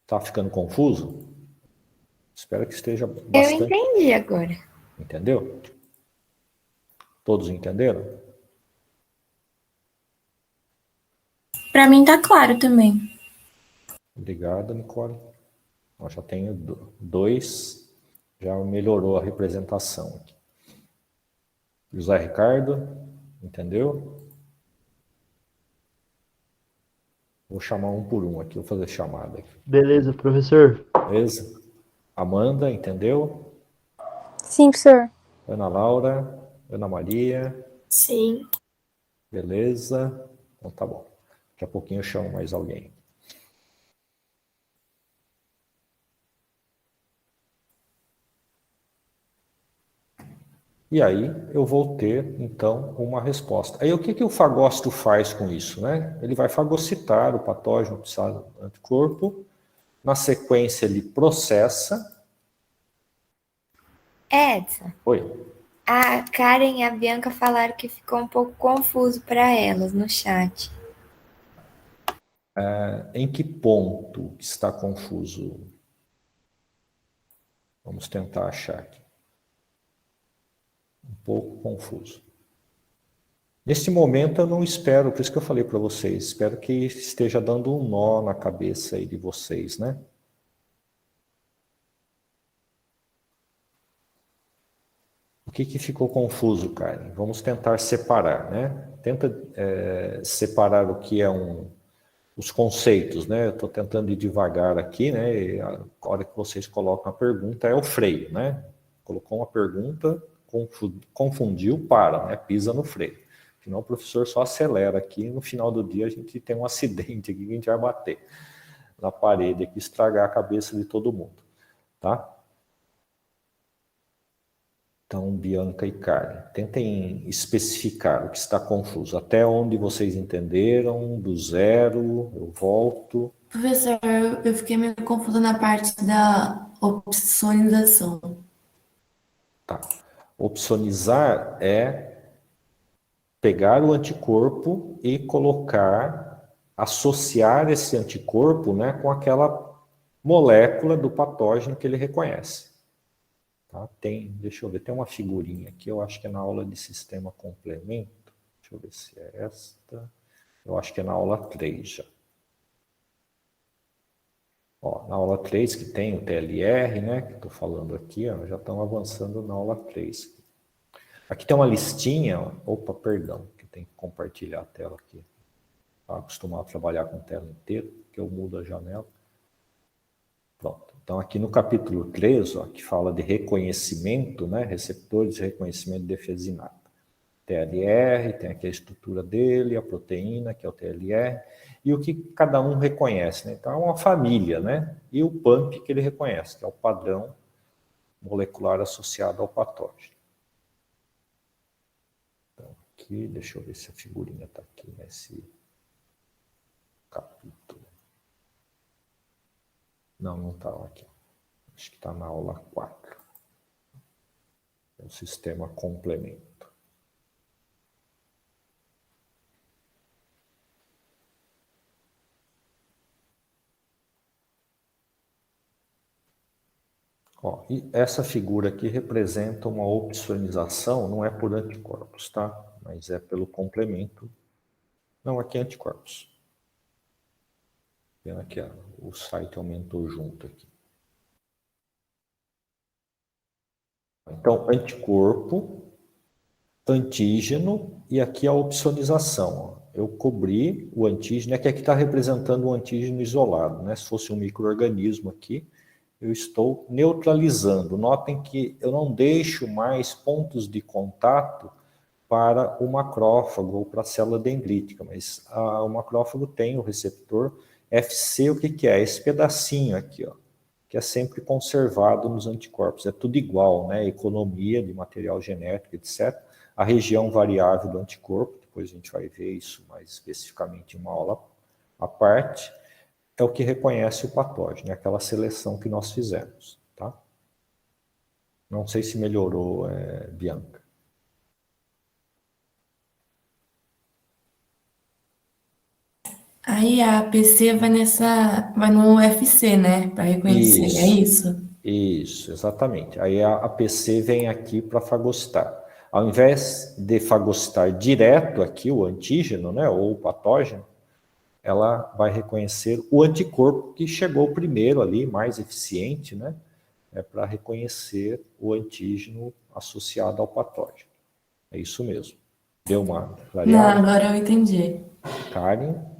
Tá ficando confuso? Espero que esteja bastante... Eu entendi agora. Entendeu? Todos entenderam? Para mim tá claro também. Obrigado, Nicole. Eu já tenho dois, já melhorou a representação aqui. José Ricardo, entendeu? Vou chamar um por um aqui, vou fazer chamada aqui. Beleza, professor. Beleza? Amanda, entendeu? Sim, professor. Ana Laura, Ana Maria, Sim. beleza? Então tá bom. Daqui a pouquinho eu chamo mais alguém. E aí eu vou ter, então, uma resposta. Aí o que o fagócito faz com isso, né? Ele vai fagocitar o patógeno do anticorpo, na sequência ele processa. Edson, Oi. a Karen e a Bianca falaram que ficou um pouco confuso para elas no chat. Em que ponto está confuso? Vamos tentar achar aqui. Um pouco confuso. Neste momento eu não espero, por isso que eu falei para vocês, espero que esteja dando um nó na cabeça aí de vocês, né? O que ficou confuso, Karen? Vamos tentar separar, né? Tenta separar o que é os conceitos, né? Eu estou tentando ir devagar aqui, né? E a hora que vocês colocam a pergunta é o freio, né? Colocou uma pergunta, confundiu, para, né? Pisa no freio. Senão o professor só acelera aqui e no final do dia a gente tem um acidente aqui que a gente vai bater na parede aqui, estragar a cabeça de todo mundo, tá? Então, Bianca e Karen, tentem especificar o que está confuso. Até onde vocês entenderam, do zero, eu volto. Professor, eu fiquei meio confusa na parte da opsonização. Tá. Opsonizar é pegar o anticorpo e associar esse anticorpo, né, com aquela molécula do patógeno que ele reconhece. Tá? Deixa eu ver, tem uma figurinha aqui, eu acho que é na aula de sistema complemento. Deixa eu ver se é esta. Eu acho que é na aula 3 já. Ó, na aula 3 que tem o TLR, né, que estou falando aqui, ó, já estão avançando na aula 3. Aqui tem uma listinha, ó. Opa, perdão, que tem que compartilhar a tela aqui. Está acostumado a trabalhar com tela inteira, que eu mudo a janela. Pronto. Então, aqui no capítulo 3, ó, que fala de reconhecimento, né, receptores de reconhecimento de defesa inata. TLR, tem aqui a estrutura dele, a proteína, que é o TLR, e o que cada um reconhece, né? Então, é uma família, né? E o PAMP que ele reconhece, que é o padrão molecular associado ao patógeno. Então, aqui, deixa eu ver se a figurinha está aqui nesse capítulo. Não está aqui. Acho que está na aula 4. É o sistema complemento. Ó, e essa figura aqui representa uma opsonização, não é por anticorpos, tá? Mas é pelo complemento. Não, aqui é anticorpos. Vendo aqui, ó, o site aumentou junto aqui. Então, anticorpo, antígeno e aqui a opsonização. Ó. Eu cobri o antígeno, é que aqui está representando um antígeno isolado, né? Se fosse um micro-organismo aqui, eu estou neutralizando. Notem que eu não deixo mais pontos de contato para o macrófago ou para a célula dendrítica, mas o macrófago tem o receptor FC, o que é? Esse pedacinho aqui, ó, que é sempre conservado nos anticorpos. É tudo igual, né? Economia de material genético, etc. A região variável do anticorpo, depois a gente vai ver isso mais especificamente em uma aula à parte, é o que reconhece o patógeno, é aquela seleção que nós fizemos, tá? Não sei se melhorou, Bianca. Aí a APC vai no UFC, né? Para reconhecer, é isso? Isso, exatamente. Aí a APC vem aqui para fagocitar. Ao invés de fagocitar direto aqui o antígeno, né, ou o patógeno, ela vai reconhecer o anticorpo que chegou primeiro ali, mais eficiente, né, para reconhecer o antígeno associado ao patógeno. É isso mesmo. Deu uma Não, clareada? agora eu entendi. Karen?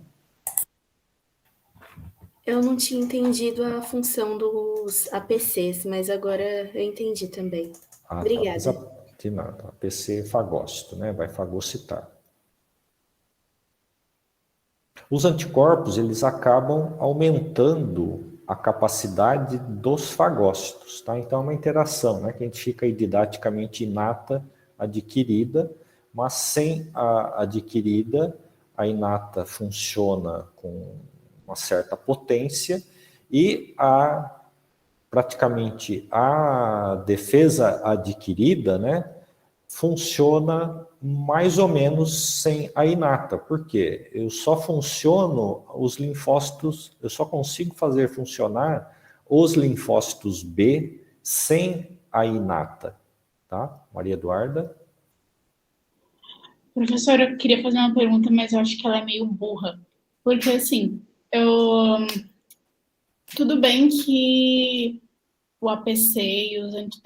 Eu não tinha entendido a função dos APCs, mas agora eu entendi também. Obrigada. Tá, de nada. APC fagócito, né, vai fagocitar. Os anticorpos, eles acabam aumentando a capacidade dos fagócitos, tá? Então é uma interação, né, que a gente fica aí didaticamente inata, adquirida, mas sem a adquirida, a inata funciona com uma certa potência e praticamente a defesa adquirida, né, funciona mais ou menos sem a inata. Por quê? Eu só funciono os linfócitos, eu só consigo fazer funcionar os linfócitos B sem a inata. Tá? Maria Eduarda? Professor, eu queria fazer uma pergunta, mas eu acho que ela é meio burra. Porque, assim, tudo bem que o APC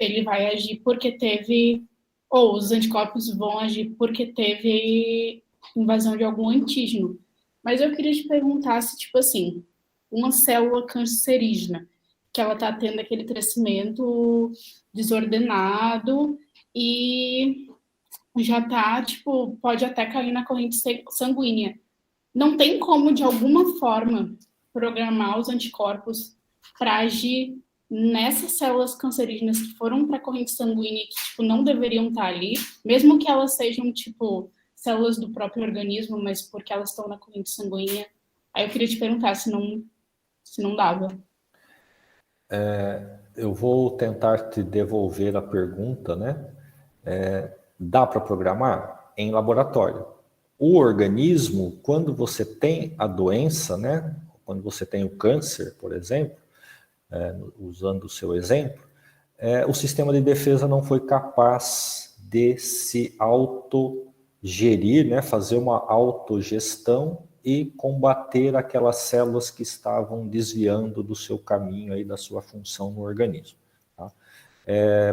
ele vai agir porque teve, ou os anticorpos vão agir porque teve invasão de algum antígeno. Mas eu queria te perguntar se, tipo assim, uma célula cancerígena, que ela está tendo aquele crescimento desordenado e já está, tipo, pode até cair na corrente sanguínea. Não tem como, de alguma forma, programar os anticorpos para agir nessas células cancerígenas que foram para a corrente sanguínea e que, tipo, não deveriam estar ali, mesmo que elas sejam, tipo, células do próprio organismo, mas porque elas estão na corrente sanguínea. Aí eu queria te perguntar se não dava. Eu vou tentar te devolver a pergunta, né? Dá para programar? Em laboratório. O organismo, quando você tem a doença, né? Quando você tem o câncer, por exemplo, usando o seu exemplo, o sistema de defesa não foi capaz de se autogerir, né? Fazer uma autogestão e combater aquelas células que estavam desviando do seu caminho, aí, da sua função no organismo. Tá?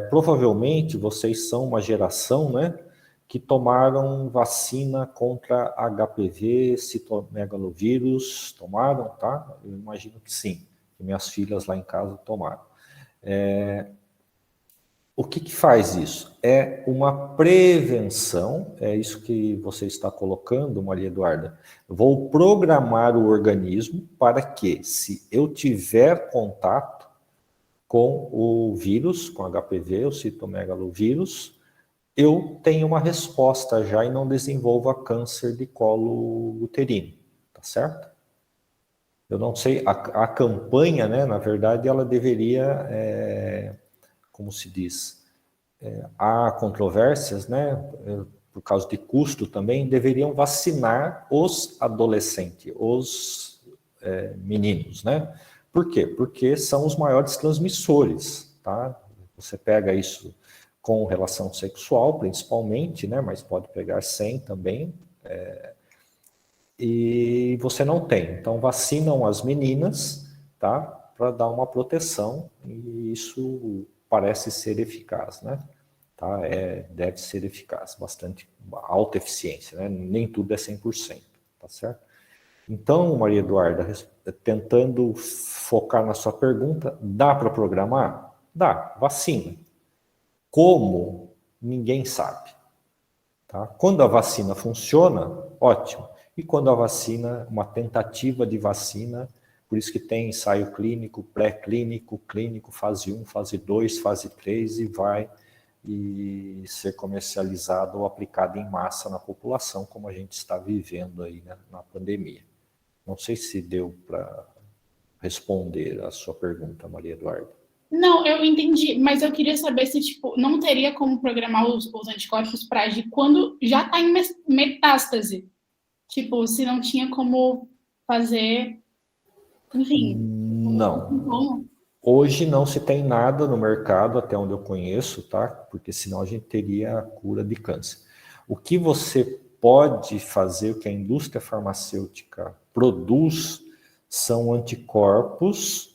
Provavelmente vocês são uma geração, né, que tomaram vacina contra HPV, citomegalovírus, tomaram, tá? Eu imagino que sim, que minhas filhas lá em casa tomaram. O que faz isso? É uma prevenção, é isso que você está colocando, Maria Eduarda. Eu vou programar o organismo para que, se eu tiver contato com o vírus, com HPV, o citomegalovírus, eu tenho uma resposta já e não desenvolva câncer de colo uterino, tá certo? Eu não sei, a campanha, né, na verdade, ela deveria, como se diz, há controvérsias, né, por causa de custo também, deveriam vacinar os adolescentes, os meninos, né? Por quê? Porque são os maiores transmissores, tá? Você pega isso com relação sexual, principalmente, né? Mas pode pegar sem também. E você não tem. Então, vacinam as meninas, tá? Para dar uma proteção, e isso parece ser eficaz, né? Tá? Deve ser eficaz, bastante alta eficiência, né? Nem tudo é 100%, tá certo? Então, Maria Eduarda, tentando focar na sua pergunta, dá para programar? Dá, vacina. Como? Ninguém sabe. Tá? Quando a vacina funciona, ótimo. E quando a vacina, uma tentativa de vacina, por isso que tem ensaio clínico, pré-clínico, clínico, fase 1, fase 2, fase 3 e vai ser comercializado ou aplicado em massa na população, como a gente está vivendo aí, né, na pandemia. Não sei se deu para responder a sua pergunta, Maria Eduarda. Não, eu entendi, mas eu queria saber se, tipo, não teria como programar os anticorpos para agir quando já está em metástase. Tipo, se não tinha como fazer, enfim. Não. Hoje não se tem nada no mercado, até onde eu conheço, tá? Porque senão a gente teria a cura de câncer. O que você pode fazer, o que a indústria farmacêutica produz, são anticorpos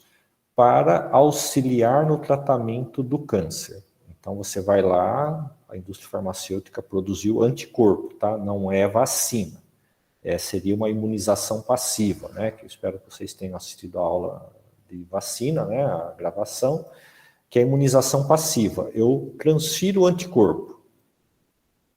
para auxiliar no tratamento do câncer. Então você vai lá, a indústria farmacêutica produziu anticorpo, tá? Não é vacina. Seria uma imunização passiva, né? Que eu espero que vocês tenham assistido a aula de vacina, né? A gravação, que é a imunização passiva. Eu transfiro o anticorpo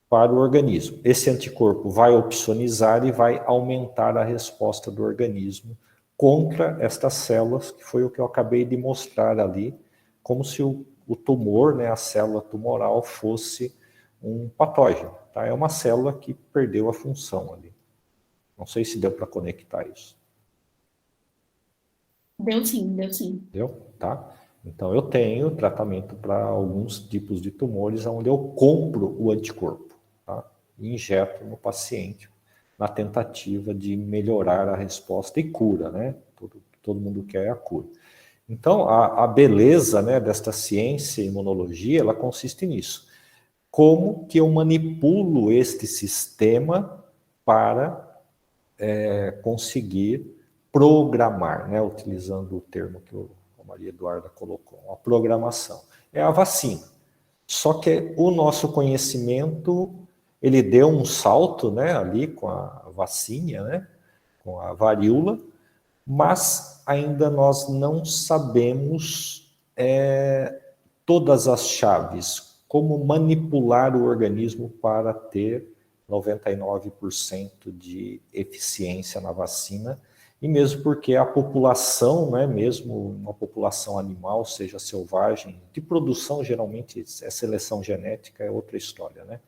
para o organismo. Esse anticorpo vai opsonizar e vai aumentar a resposta do organismo contra estas células, que foi o que eu acabei de mostrar ali, como se o tumor, né, a célula tumoral, fosse um patógeno. Tá? É uma célula que perdeu a função ali. Não sei se deu para conectar isso. Deu sim, deu sim. Deu? Tá? Então, eu tenho tratamento para alguns tipos de tumores onde eu compro o anticorpo, tá? E injeto no paciente na tentativa de melhorar a resposta e cura, né? Todo mundo quer a cura. Então, a beleza, né, desta ciência, imunologia, ela consiste nisso. Como que eu manipulo este sistema para conseguir programar, né, utilizando o termo que a Maria Eduarda colocou, a programação. É a vacina. Só que o nosso conhecimento, ele deu um salto, né, ali com a vacina, né, com a varíola, mas ainda nós não sabemos todas as chaves, como manipular o organismo para ter 99% de eficiência na vacina, e mesmo porque a população, né, mesmo uma população animal, seja selvagem, de produção geralmente é seleção genética, é outra história, né?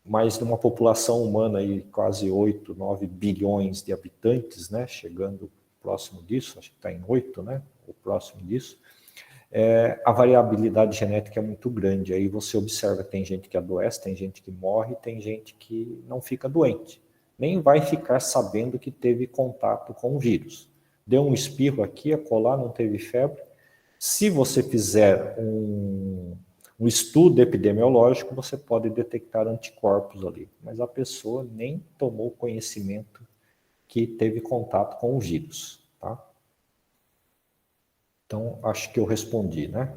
Mas de uma população humana aí, quase 8, 9 bilhões de habitantes, né, chegando próximo disso, acho que está em 8, né, ou próximo disso, a variabilidade genética é muito grande. Aí você observa que tem gente que adoece, tem gente que morre, tem gente que não fica doente. Nem vai ficar sabendo que teve contato com o vírus. Deu um espirro aqui, acolá, não teve febre. Se você fizer um estudo epidemiológico, você pode detectar anticorpos ali. Mas a pessoa nem tomou conhecimento que teve contato com o vírus, tá? Então, acho que eu respondi, né?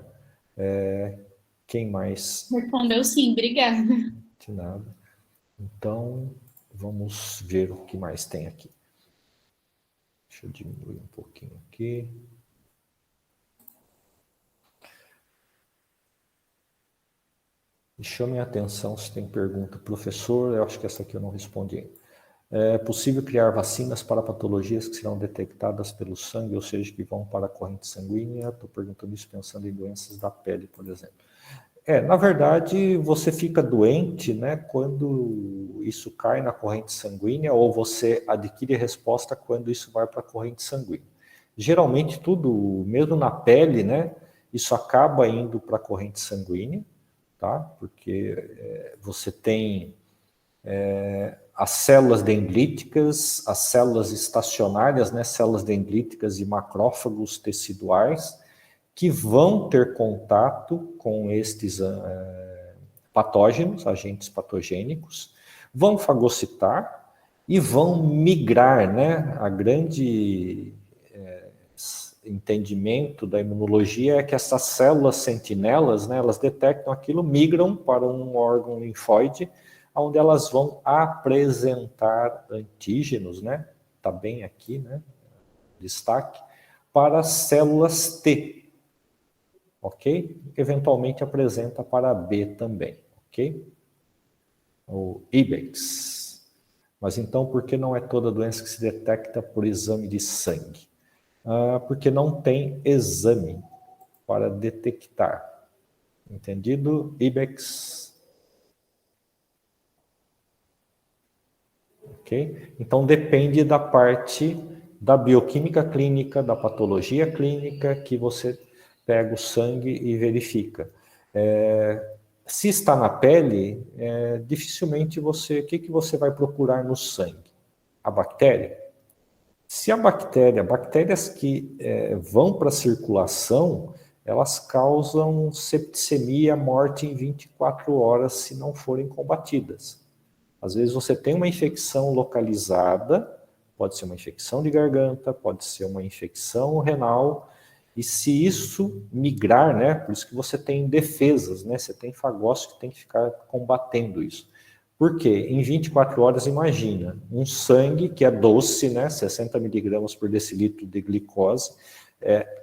Quem mais? Respondeu sim, obrigada. De nada. Então, vamos ver o que mais tem aqui. Deixa eu diminuir um pouquinho aqui. E chame a atenção se tem pergunta. Professor, eu acho que essa aqui eu não respondi ainda. É possível criar vacinas para patologias que serão detectadas pelo sangue, ou seja, que vão para a corrente sanguínea? Estou perguntando isso pensando em doenças da pele, por exemplo. Na verdade, você fica doente, né, quando isso cai na corrente sanguínea, ou você adquire resposta quando isso vai para a corrente sanguínea. Geralmente tudo, mesmo na pele, né, isso acaba indo para a corrente sanguínea, tá? Porque você tem as células dendríticas, as células estacionárias, né, células dendríticas e macrófagos teciduais, que vão ter contato com estes patógenos, agentes patogênicos, vão fagocitar e vão migrar, né? A grande entendimento da imunologia é que essas células sentinelas, né, elas detectam aquilo, migram para um órgão linfóide, onde elas vão apresentar antígenos, né? Tá bem aqui, né? Destaque para as células T, ok? Eventualmente apresenta para B também, ok? O IBEX. Mas então, por que não é toda doença que se detecta por exame de sangue? Porque não tem exame para detectar. Entendido? IBEX. Ok? Então, depende da parte da bioquímica clínica, da patologia clínica, que você pega o sangue e verifica. Se está na pele, dificilmente você... O que você vai procurar no sangue? A bactéria? Se a bactéria... Bactérias que vão para a circulação, elas causam septicemia, morte em 24 horas se não forem combatidas. Às vezes você tem uma infecção localizada, pode ser uma infecção de garganta, pode ser uma infecção renal, e se isso migrar, né, por isso que você tem defesas, né, você tem fagócitos que tem que ficar combatendo isso. Por quê? Em 24 horas, imagina, um sangue que é doce, né, 60 miligramas por decilitro de glicose,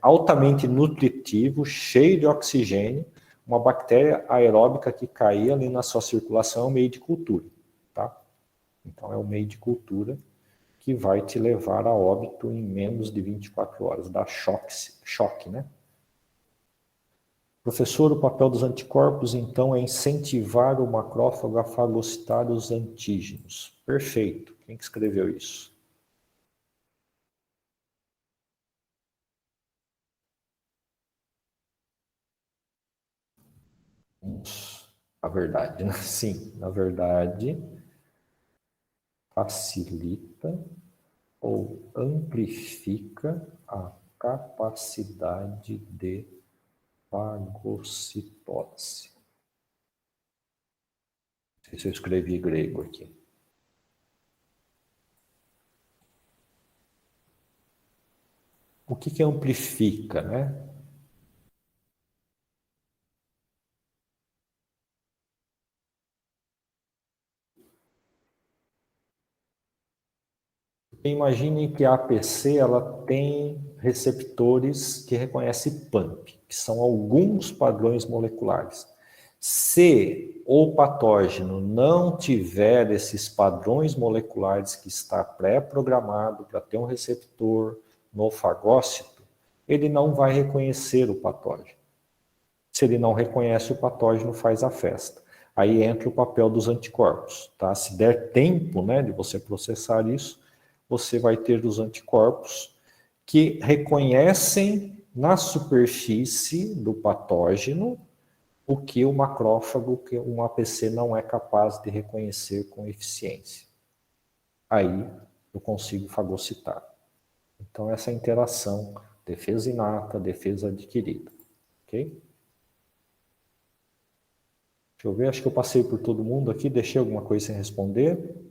altamente nutritivo, cheio de oxigênio, uma bactéria aeróbica que caía ali na sua circulação é um meio de cultura. Tá? Então, é o meio de cultura que vai te levar a óbito em menos de 24 horas, dá choque, né? Professor, o papel dos anticorpos, então, é incentivar o macrófago a fagocitar os antígenos. Perfeito. Quem que escreveu isso? A verdade, né? Sim, na verdade, facilita ou amplifica a capacidade de fagocitose. Não sei se eu escrevi grego aqui. O que amplifica, né? Imaginem que a APC ela tem receptores que reconhecem PAMP, que são alguns padrões moleculares. Se o patógeno não tiver esses padrões moleculares que está pré-programado para ter um receptor no fagócito, ele não vai reconhecer o patógeno. Se ele não reconhece o patógeno, faz a festa. Aí entra o papel dos anticorpos, tá? Se der tempo, né, de você processar isso, você vai ter os anticorpos que reconhecem na superfície do patógeno o que o macrófago, que um APC não é capaz de reconhecer com eficiência. Aí eu consigo fagocitar. Então essa interação, defesa inata, defesa adquirida, ok? Deixa eu ver, acho que eu passei por todo mundo aqui, deixei alguma coisa sem responder?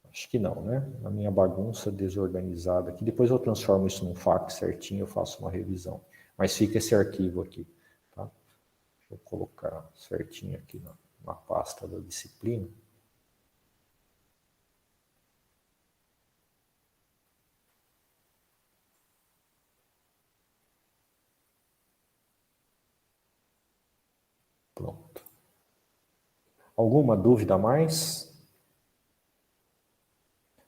Acho que não, né? Na minha bagunça desorganizada aqui. Depois eu transformo isso num FAQ certinho, eu faço uma revisão. mas fica esse arquivo aqui, tá? Deixa eu colocar certinho aqui na pasta da disciplina. Pronto. Alguma dúvida a mais?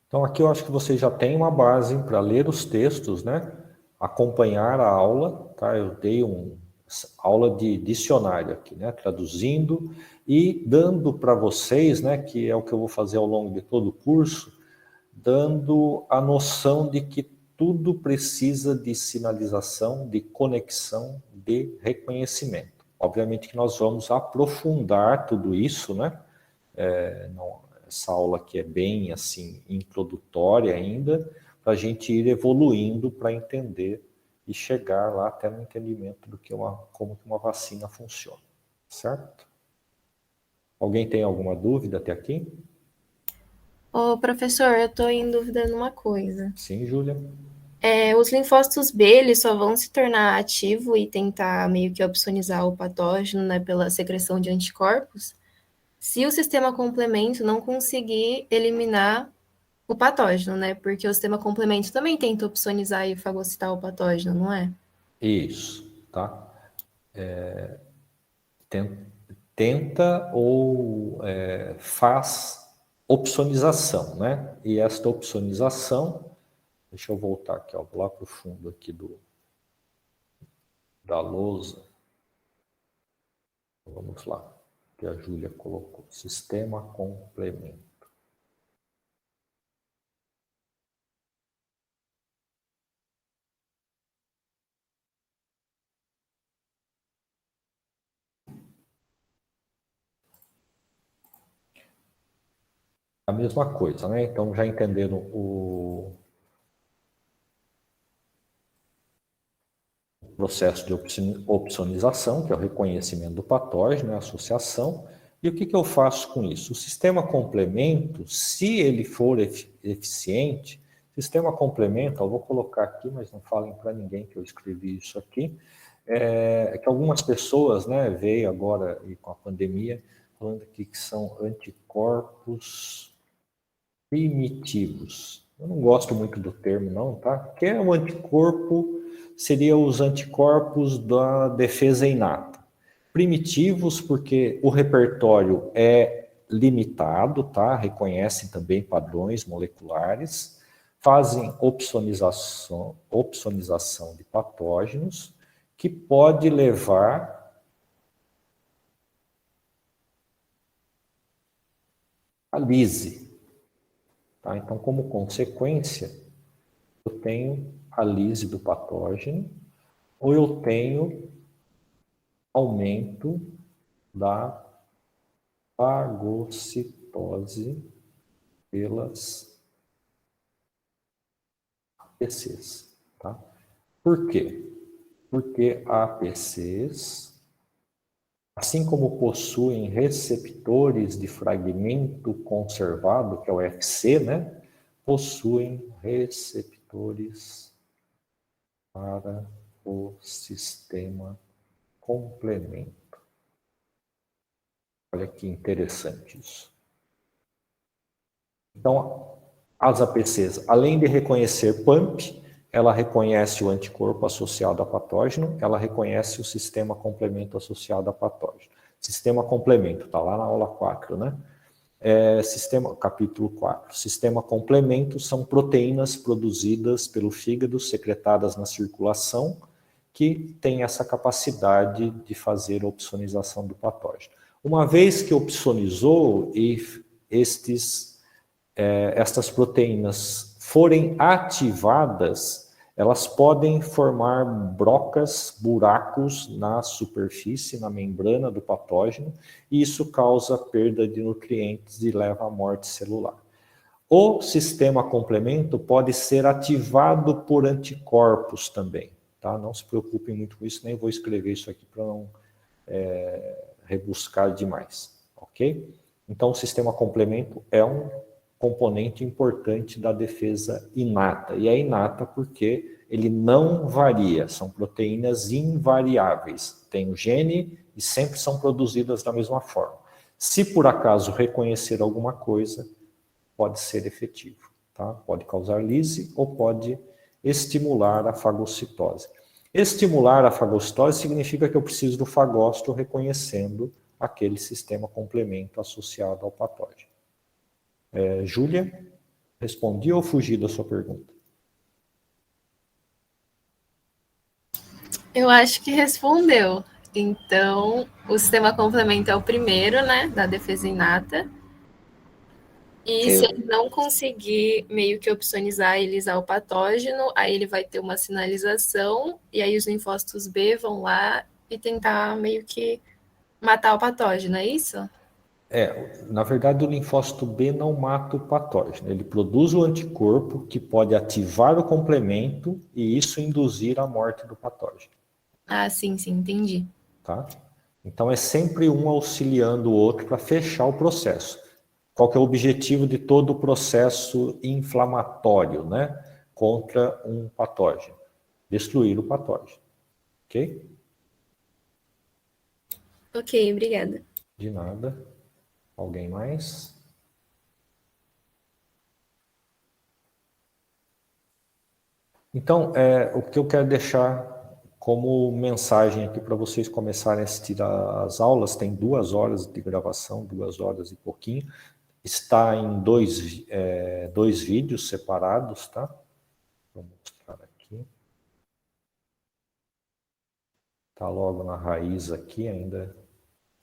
Então, aqui eu acho que você já tem uma base para ler os textos, né? Acompanhar a aula, tá? Eu dei uma aula de dicionário aqui, né? Traduzindo e dando para vocês, né? Que é o que eu vou fazer ao longo de todo o curso, dando a noção de que tudo precisa de sinalização, de conexão, de reconhecimento. Obviamente que nós vamos aprofundar tudo isso, né? Essa aula aqui é bem assim introdutória ainda, para a gente ir evoluindo para entender e chegar lá até no entendimento do que como que uma vacina funciona, certo? Alguém tem alguma dúvida até aqui? Ô, professor, eu tô em dúvida numa coisa. Sim, Júlia? Os linfócitos B, eles só vão se tornar ativo e tentar meio que opsonizar o patógeno, né, pela secreção de anticorpos, se o sistema complemento não conseguir eliminar o patógeno, né? Porque o sistema complemento também tenta opsonizar e fagocitar o patógeno, não é? Isso, tá? Tenta ou faz opsonização, né? E esta opsonização, deixa eu voltar aqui, ó, lá para o fundo aqui da lousa. Vamos lá, que a Júlia colocou. Sistema complemento. A mesma coisa, né? Então, já entenderam o processo de opsonização, que é o reconhecimento do patógeno, a associação. E o que eu faço com isso? O sistema complemento, se ele for eficiente, sistema complemento, eu vou colocar aqui, mas não falem para ninguém que eu escrevi isso aqui, que algumas pessoas, né, veio agora e com a pandemia, falando aqui que são anticorpos primitivos. Eu não gosto muito do termo, não, tá? Que é um anticorpo, seria os anticorpos da defesa inata. Primitivos, porque o repertório é limitado, tá? Reconhecem também padrões moleculares, fazem opsonização de patógenos, que pode levar a lise. Tá? Então, como consequência, eu tenho a lise do patógeno, ou eu tenho aumento da fagocitose pelas APCs. Tá? Por quê? Porque APCs, assim como possuem receptores de fragmento conservado, que é o FC, né? Possuem receptores para o sistema complemento. Olha que interessante isso. Então, as APCs, além de reconhecer PAMP, ela reconhece o anticorpo associado a patógeno, ela reconhece o sistema complemento associado a patógeno. Sistema complemento, está lá na aula 4, né? Capítulo 4. Sistema complemento são proteínas produzidas pelo fígado, secretadas na circulação, que tem essa capacidade de fazer a opsonização do patógeno. Uma vez que opsonizou e estas proteínas forem ativadas, elas podem formar brocas, buracos na superfície, na membrana do patógeno, e isso causa perda de nutrientes e leva à morte celular. O sistema complemento pode ser ativado por anticorpos também, tá? Não se preocupem muito com isso, nem vou escrever isso aqui para não rebuscar demais, ok? Então, o sistema complemento é um componente importante da defesa inata. E é inata porque ele não varia, são proteínas invariáveis. Tem o gene e sempre são produzidas da mesma forma. Se por acaso reconhecer alguma coisa, pode ser efetivo, tá? Pode causar lise ou pode estimular a fagocitose. Estimular a fagocitose significa que eu preciso do fagócito reconhecendo aquele sistema complemento associado ao patógeno. Júlia, respondi ou fugi da sua pergunta? Eu acho que respondeu. Então, o sistema complemento é o primeiro, né, da defesa inata. E se ele não conseguir meio que opsonizar e lisar o patógeno, aí ele vai ter uma sinalização, e aí os linfócitos B vão lá e tentar meio que matar o patógeno, é isso? Na verdade, o linfócito B não mata o patógeno. Ele produz o anticorpo que pode ativar o complemento e isso induzir a morte do patógeno. Ah, sim, entendi. Tá? Então, é sempre um auxiliando o outro para fechar o processo. Qual que é o objetivo de todo o processo inflamatório, né? Contra um patógeno? Destruir o patógeno. Ok? Ok, obrigada. De nada. Alguém mais? Então, o que eu quero deixar como mensagem aqui para vocês começarem a assistir as aulas, tem 2 horas de gravação, 2 horas e pouquinho, está em dois vídeos separados, tá? Vou mostrar aqui. Está logo na raiz aqui, ainda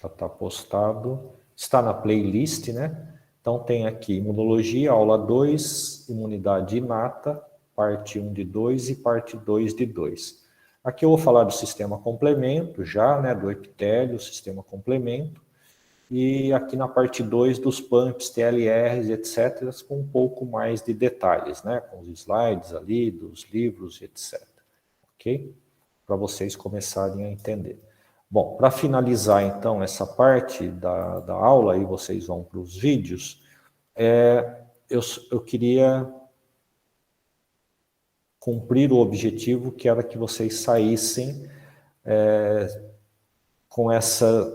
já está postado. Está na playlist, né? Então tem aqui imunologia, aula 2, imunidade inata, parte 1 de 2 e parte 2 de 2. Aqui eu vou falar do sistema complemento já, né? Do epitélio, sistema complemento. E aqui na parte 2 dos pumps, TLRs, etc., com um pouco mais de detalhes, né? Com os slides ali, dos livros, etc. Ok? Para vocês começarem a entender. Bom, para finalizar então essa parte da aula, aí vocês vão para os vídeos, eu queria cumprir o objetivo que era que vocês saíssem com essa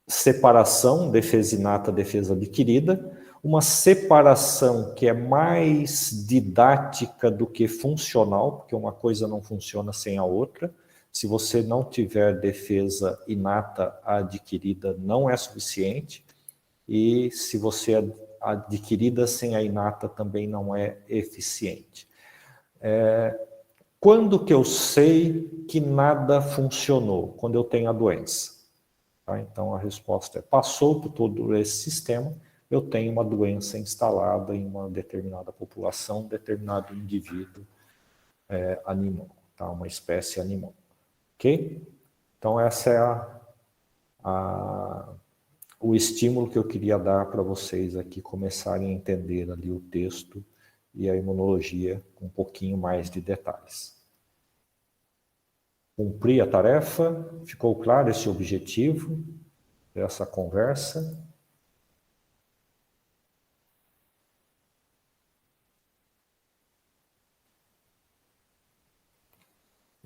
separação, defesa inata, defesa adquirida, uma separação que é mais didática do que funcional, porque uma coisa não funciona sem a outra. Se você não tiver defesa inata adquirida, não é suficiente. E se você adquirida sem a inata, também não é eficiente. Quando que eu sei que nada funcionou? Quando eu tenho a doença. Tá? Então a resposta é, passou por todo esse sistema, eu tenho uma doença instalada em uma determinada população, um determinado indivíduo animal, tá? Uma espécie animal. Ok? Então, essa é o estímulo que eu queria dar para vocês aqui começarem a entender ali o texto e a imunologia com um pouquinho mais de detalhes. Cumpri a tarefa? Ficou claro esse objetivo dessa conversa?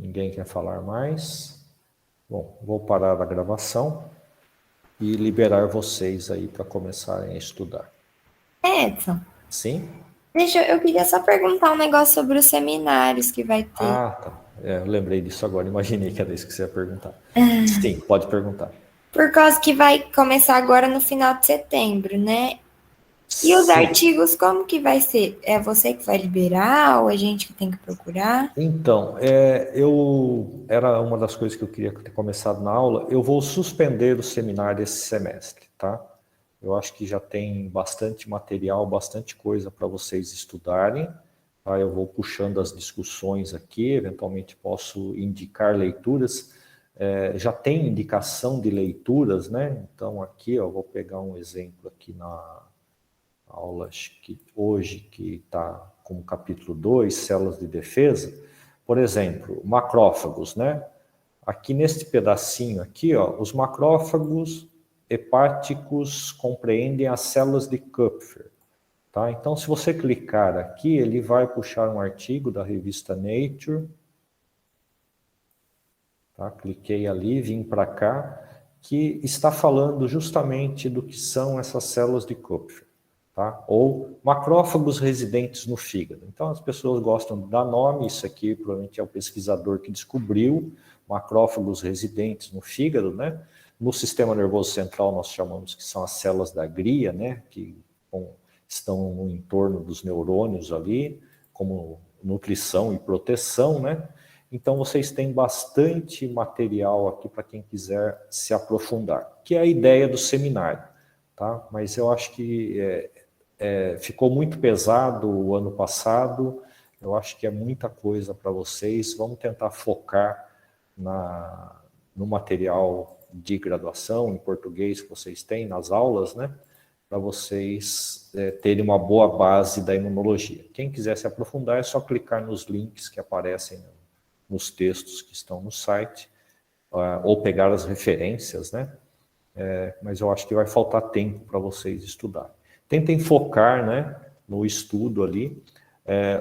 Ninguém quer falar mais? Bom, vou parar a gravação e liberar vocês aí para começarem a estudar. Edson, Sim? eu queria só perguntar um negócio sobre os seminários que vai ter. Ah, tá. Eu lembrei disso agora, imaginei que era isso que você ia perguntar. Sim, pode perguntar. Por causa que vai começar agora no final de setembro, né? E os artigos, como que vai ser? É você que vai liberar ou a gente que tem que procurar? Então, era uma das coisas que eu queria ter começado na aula. Eu vou suspender o seminário esse semestre, tá? Eu acho que já tem bastante material, bastante coisa para vocês estudarem. Tá? Eu vou puxando as discussões aqui, eventualmente posso indicar leituras. Já tem indicação de leituras, né? Então, aqui, ó, vou pegar um exemplo aqui na aula que hoje, que está como capítulo 2, células de defesa. Por exemplo, macrófagos, né? Aqui neste pedacinho aqui, ó, os macrófagos hepáticos compreendem as células de Kupffer. Tá? Então, se você clicar aqui, ele vai puxar um artigo da revista Nature. Tá? Cliquei ali, vim para cá, que está falando justamente do que são essas células de Kupffer, tá? Ou macrófagos residentes no fígado. Então, as pessoas gostam de dar nome, isso aqui provavelmente é o pesquisador que descobriu macrófagos residentes no fígado, né? No sistema nervoso central, nós chamamos que são as células da glia, né? Que estão no entorno dos neurônios ali, como nutrição e proteção, né? Então, vocês têm bastante material aqui para quem quiser se aprofundar, que é a ideia do seminário, tá? Mas eu acho que ficou muito pesado o ano passado, eu acho que é muita coisa para vocês. Vamos tentar focar no material de graduação em português que vocês têm nas aulas, né? Para vocês terem uma boa base da imunologia. Quem quiser se aprofundar é só clicar nos links que aparecem nos textos que estão no site, ou pegar as referências, né? Mas eu acho que vai faltar tempo para vocês estudarem. Tentem focar, né, no estudo ali.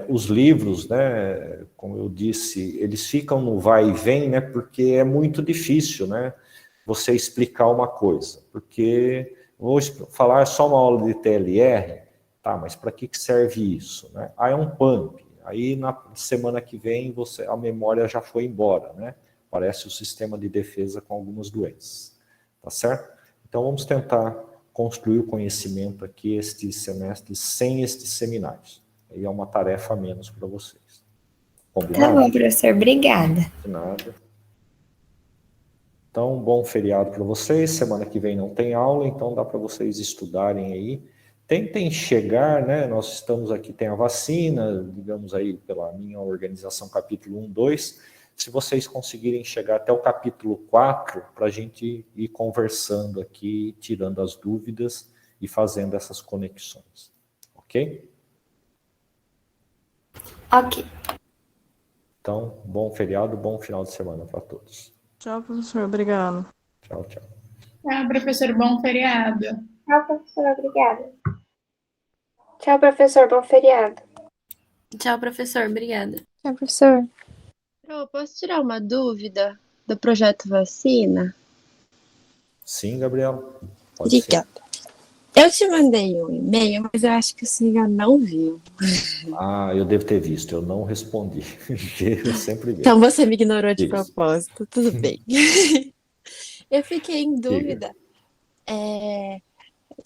Os livros, né, como eu disse, eles ficam no vai e vem, né, porque é muito difícil, né, você explicar uma coisa. Porque, vou falar só uma aula de TLR, tá, mas para que serve isso? Né? É um pump. Aí, na semana que vem, a memória já foi embora, né? Parece o sistema de defesa com algumas doenças, tá certo? Então, vamos tentar construir o conhecimento aqui este semestre sem estes seminários. Aí é uma tarefa a menos para vocês. Combinado? Tá bom, professor. Obrigada. De nada. Então, bom feriado para vocês. Semana que vem não tem aula, então dá para vocês estudarem aí. Tentem chegar, né? Nós estamos aqui, tem a vacina, digamos aí, pela minha organização, capítulo 1, 2. Se vocês conseguirem chegar até o capítulo 4, para a gente ir conversando aqui, tirando as dúvidas e fazendo essas conexões. Ok? Ok. Então, bom feriado, bom final de semana para todos. Tchau, professor. Obrigado. Tchau, tchau. Tchau, professor. Bom feriado. Tchau, professor. Obrigada. Tchau, professor. Bom feriado. Tchau, professor. Obrigada. Tchau, professor. Posso tirar uma dúvida do projeto vacina? Sim, Gabriel. Pode ser. Obrigada. Eu te mandei um e-mail, mas eu acho que o senhor não viu. Ah, eu devo ter visto, eu não respondi. Eu sempre vejo. Então você me ignorou de Isso. propósito, tudo bem. Eu fiquei em dúvida.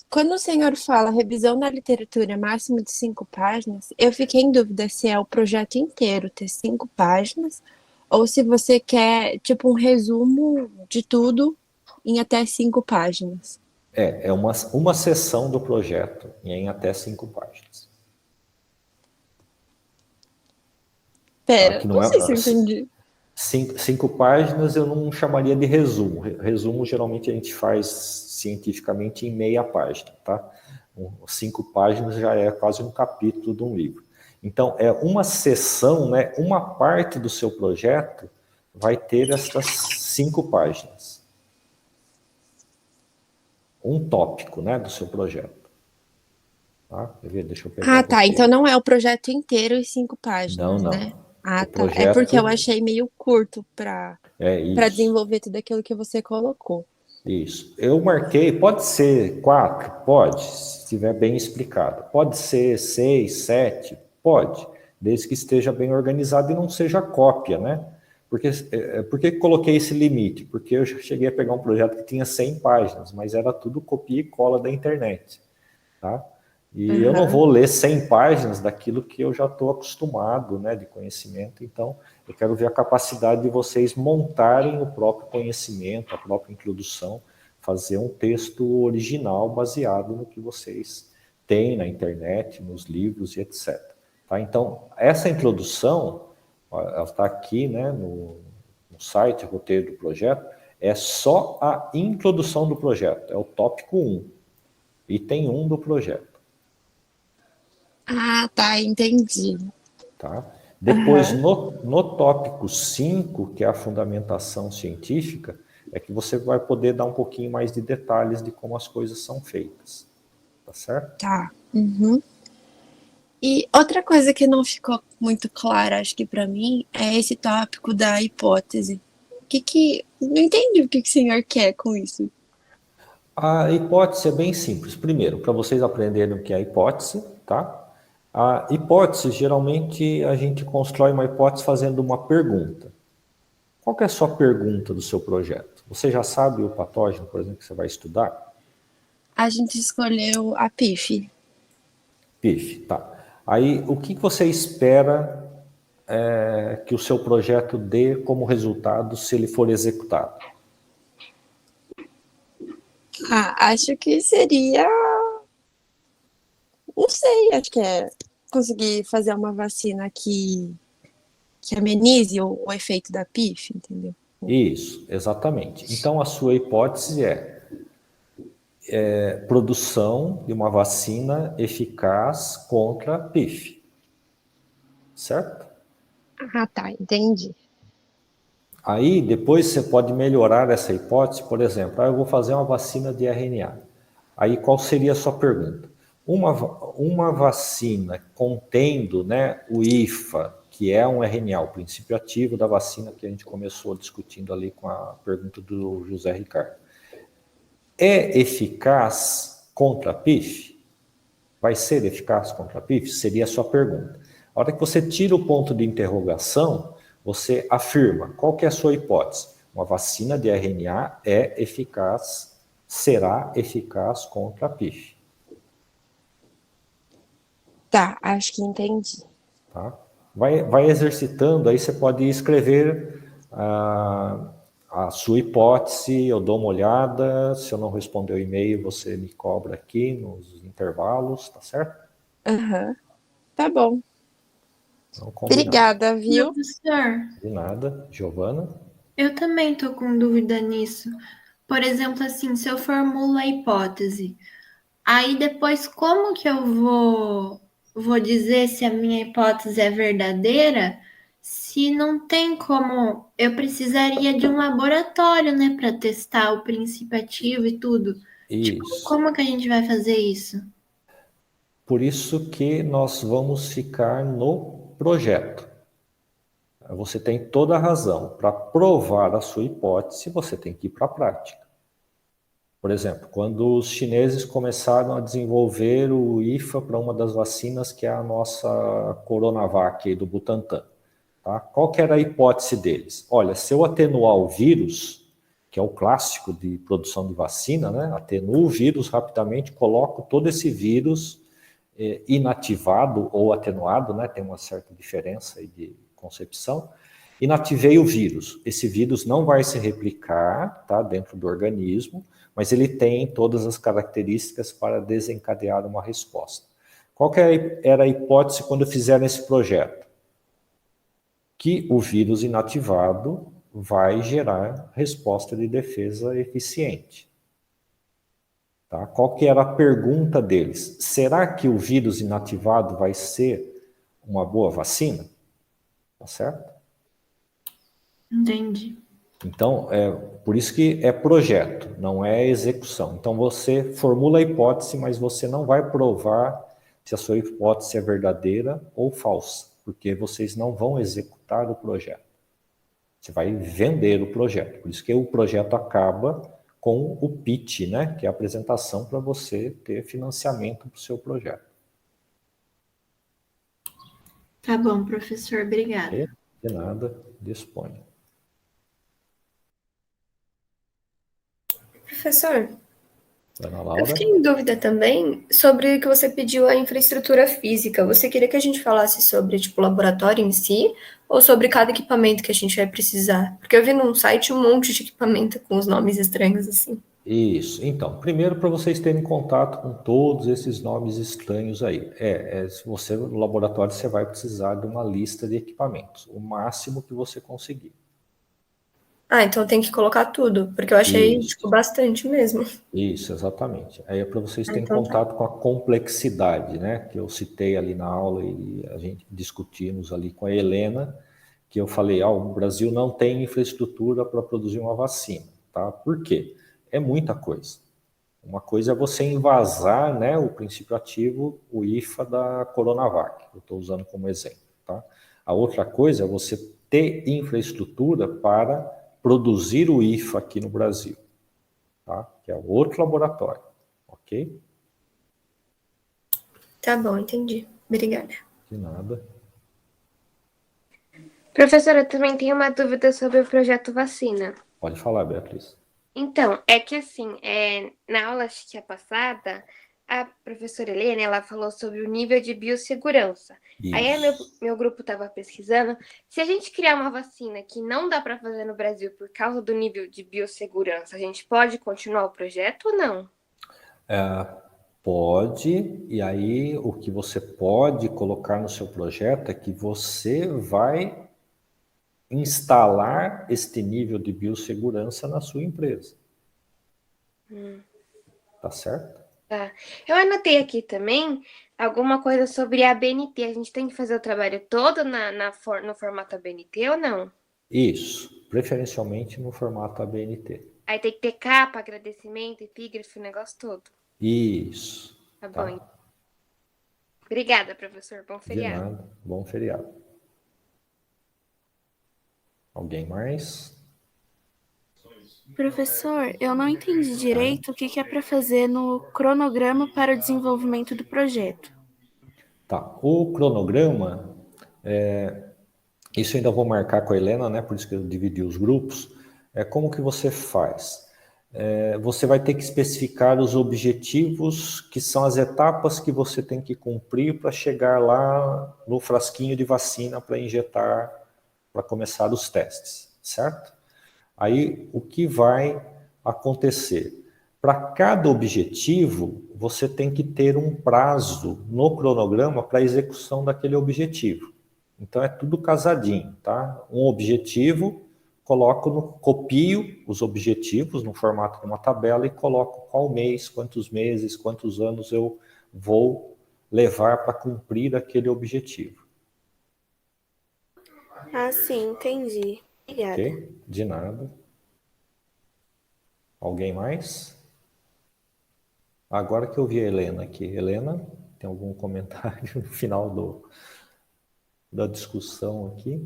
Quando o senhor fala revisão da literatura máximo de 5 páginas, eu fiquei em dúvida se é o projeto inteiro ter 5 páginas ou se você quer, tipo, um resumo de tudo em até 5 páginas. É uma seção do projeto em até 5 páginas. Pera, Aqui não sei se eu entendi. 5 páginas eu não chamaria de resumo. Resumo geralmente a gente faz cientificamente em meia página, tá? 5 páginas já é quase um capítulo de um livro. Então, é uma seção, né? Uma parte do seu projeto vai ter essas 5 páginas. Um tópico, né, do seu projeto. Tá? Deixa eu pegar Tá. Então não é o projeto inteiro e 5 páginas, não. né? Tá. Projeto... É porque eu achei meio curto para isso. desenvolver tudo aquilo que você colocou. Isso. Eu marquei, pode ser 4? Pode, se estiver bem explicado. Pode ser 6, 7? Pode, desde que esteja bem organizado e não seja cópia, né? Por que coloquei esse limite? Porque eu cheguei a pegar um projeto que tinha 100 páginas, mas era tudo copia e cola da internet, tá? E eu não vou ler 100 páginas daquilo que eu já estou acostumado, né, de conhecimento. Então, eu quero ver a capacidade de vocês montarem o próprio conhecimento, a própria introdução, fazer um texto original baseado no que vocês têm na internet, nos livros e etc. Tá? Então, essa introdução... ela está aqui, né, no site, roteiro do projeto, é só a introdução do projeto, é o tópico 1, item 1 do projeto. Tá, entendi. Tá? Depois, no tópico 5, que é a fundamentação científica, é que você vai poder dar um pouquinho mais de detalhes de como as coisas são feitas. Tá certo? Tá. E outra coisa que não ficou muito clara, acho que para mim, é esse tópico da hipótese. Não entendi o que o senhor quer com isso. A hipótese é bem simples. Primeiro, para vocês aprenderem o que é a hipótese, tá? A hipótese, geralmente, a gente constrói uma hipótese fazendo uma pergunta. Qual que é a sua pergunta do seu projeto? Você já sabe o patógeno, por exemplo, que você vai estudar? A gente escolheu a PIF. PIF, tá. Aí, o que você espera que o seu projeto dê como resultado se ele for executado? Acho que seria. Não sei, acho que é conseguir fazer uma vacina que amenize o efeito da PIF, entendeu? Isso, exatamente. Então, a sua hipótese é produção de uma vacina eficaz contra a PIF. Certo? Tá, entendi. Aí, depois você pode melhorar essa hipótese, por exemplo, eu vou fazer uma vacina de RNA. Aí, qual seria a sua pergunta? Uma vacina contendo, né, o IFA, que é um RNA, o princípio ativo da vacina que a gente começou discutindo ali com a pergunta do José Ricardo. É eficaz contra a PIF? Vai ser eficaz contra a PIF? Seria a sua pergunta. A hora que você tira o ponto de interrogação, você afirma qual que é a sua hipótese. Uma vacina de RNA é eficaz, será eficaz contra a PIF. Tá, acho que entendi. Tá? Vai exercitando, aí você pode escrever a sua hipótese, eu dou uma olhada, se eu não responder o e-mail, você me cobra aqui nos intervalos, tá certo? Aham. Tá bom. Então, combinado. Obrigada, viu? Professor, De nada. Giovana? eu também tô com dúvida nisso. Por exemplo, assim, se eu formulo a hipótese, aí depois como que eu vou dizer se a minha hipótese é verdadeira, se não tem como, eu precisaria de um laboratório, né, para testar o princípio ativo e tudo. Tipo, Isso. como que a gente vai fazer isso? Por isso que nós vamos ficar no projeto. Você tem toda a razão. Para provar a sua hipótese, você tem que ir para a prática. Por exemplo, quando os chineses começaram a desenvolver o IFA para uma das vacinas, que é a nossa Coronavac aí do Butantan. Tá? Qual que era a hipótese deles? Olha, se eu atenuar o vírus, que é o clássico de produção de vacina, né? Atenuo o vírus rapidamente, coloco todo esse vírus inativado ou atenuado, né? Tem uma certa diferença aí de concepção. Inativei o vírus. Esse vírus não vai se replicar, tá, dentro do organismo, mas ele tem todas as características para desencadear uma resposta. Qual que era a hipótese quando fizeram esse projeto? Que o vírus inativado vai gerar resposta de defesa eficiente. Tá? Qual que era a pergunta deles? Será que o vírus inativado vai ser uma boa vacina? Tá certo? Entendi. Então, por isso que é projeto, não é execução. Então, você formula a hipótese, mas você não vai provar se a sua hipótese é verdadeira ou falsa, porque vocês não vão executar o projeto. Você vai vender o projeto. Por isso que o projeto acaba com o pitch, né? Que é a apresentação para você ter financiamento para o seu projeto. Tá bom, professor, obrigada. De nada, disponha. Professor, Ana eu Laura? fiquei em dúvida também sobre o que você pediu a infraestrutura física. Você queria que a gente falasse sobre, tipo, o laboratório em si ou sobre cada equipamento que a gente vai precisar? Porque eu vi num site um monte de equipamento com os nomes estranhos assim. Isso. Então, primeiro para vocês terem contato com todos esses nomes estranhos aí. Se você no laboratório você vai precisar de uma lista de equipamentos, o máximo que você conseguir. Ah, então tem que colocar tudo, porque eu achei, Isso. tipo, bastante mesmo. Isso, exatamente. Aí é para vocês terem então tá. contato com a complexidade, né? Que eu citei ali na aula e a gente discutimos ali com a Helena, que eu falei, o Brasil não tem infraestrutura para produzir uma vacina, tá? Por quê? É muita coisa. Uma coisa é você invasar, né, o princípio ativo, o IFA da Coronavac, eu estou usando como exemplo, tá? A outra coisa é você ter infraestrutura para produzir o IFA aqui no Brasil, tá? Que é outro laboratório, ok? Tá bom, entendi. Obrigada. De nada. Professora, eu também tenho uma dúvida sobre o projeto vacina. Pode falar, Beatriz. Então, é que assim, na aula acho que a passada, a professora Helena, ela falou sobre o nível de biossegurança. Aí meu grupo estava pesquisando, se a gente criar uma vacina que não dá para fazer no Brasil por causa do nível de biossegurança, a gente pode continuar o projeto ou não? Pode, e aí o que você pode colocar no seu projeto é que você vai instalar este nível de biossegurança na sua empresa. Tá certo? Tá. Eu anotei aqui também alguma coisa sobre a ABNT. A gente tem que fazer o trabalho todo no formato ABNT ou não? Isso, preferencialmente no formato ABNT. Aí tem que ter capa, agradecimento, epígrafe, o negócio todo. Isso. Tá Tá? bom. Obrigada, professor. Bom De feriado. nada. Bom feriado. Alguém mais? Professor, eu não entendi direito o que é para fazer no cronograma para o desenvolvimento do projeto. Tá. O cronograma, isso eu ainda vou marcar com a Helena, né? Por isso que eu dividi os grupos. Como que você faz? Você vai ter que especificar os objetivos, que são as etapas que você tem que cumprir para chegar lá no frasquinho de vacina para injetar, para começar os testes, certo? Aí, o que vai acontecer? Para cada objetivo, você tem que ter um prazo no cronograma para a execução daquele objetivo. Então, é tudo casadinho, tá? Um objetivo, copio os objetivos no formato de uma tabela e coloco qual mês, quantos meses, quantos anos eu vou levar para cumprir aquele objetivo. Ah, sim, entendi. Obrigada. Ok? De nada. Alguém mais? Agora que eu vi a Helena aqui. Helena, tem algum comentário no final da discussão aqui?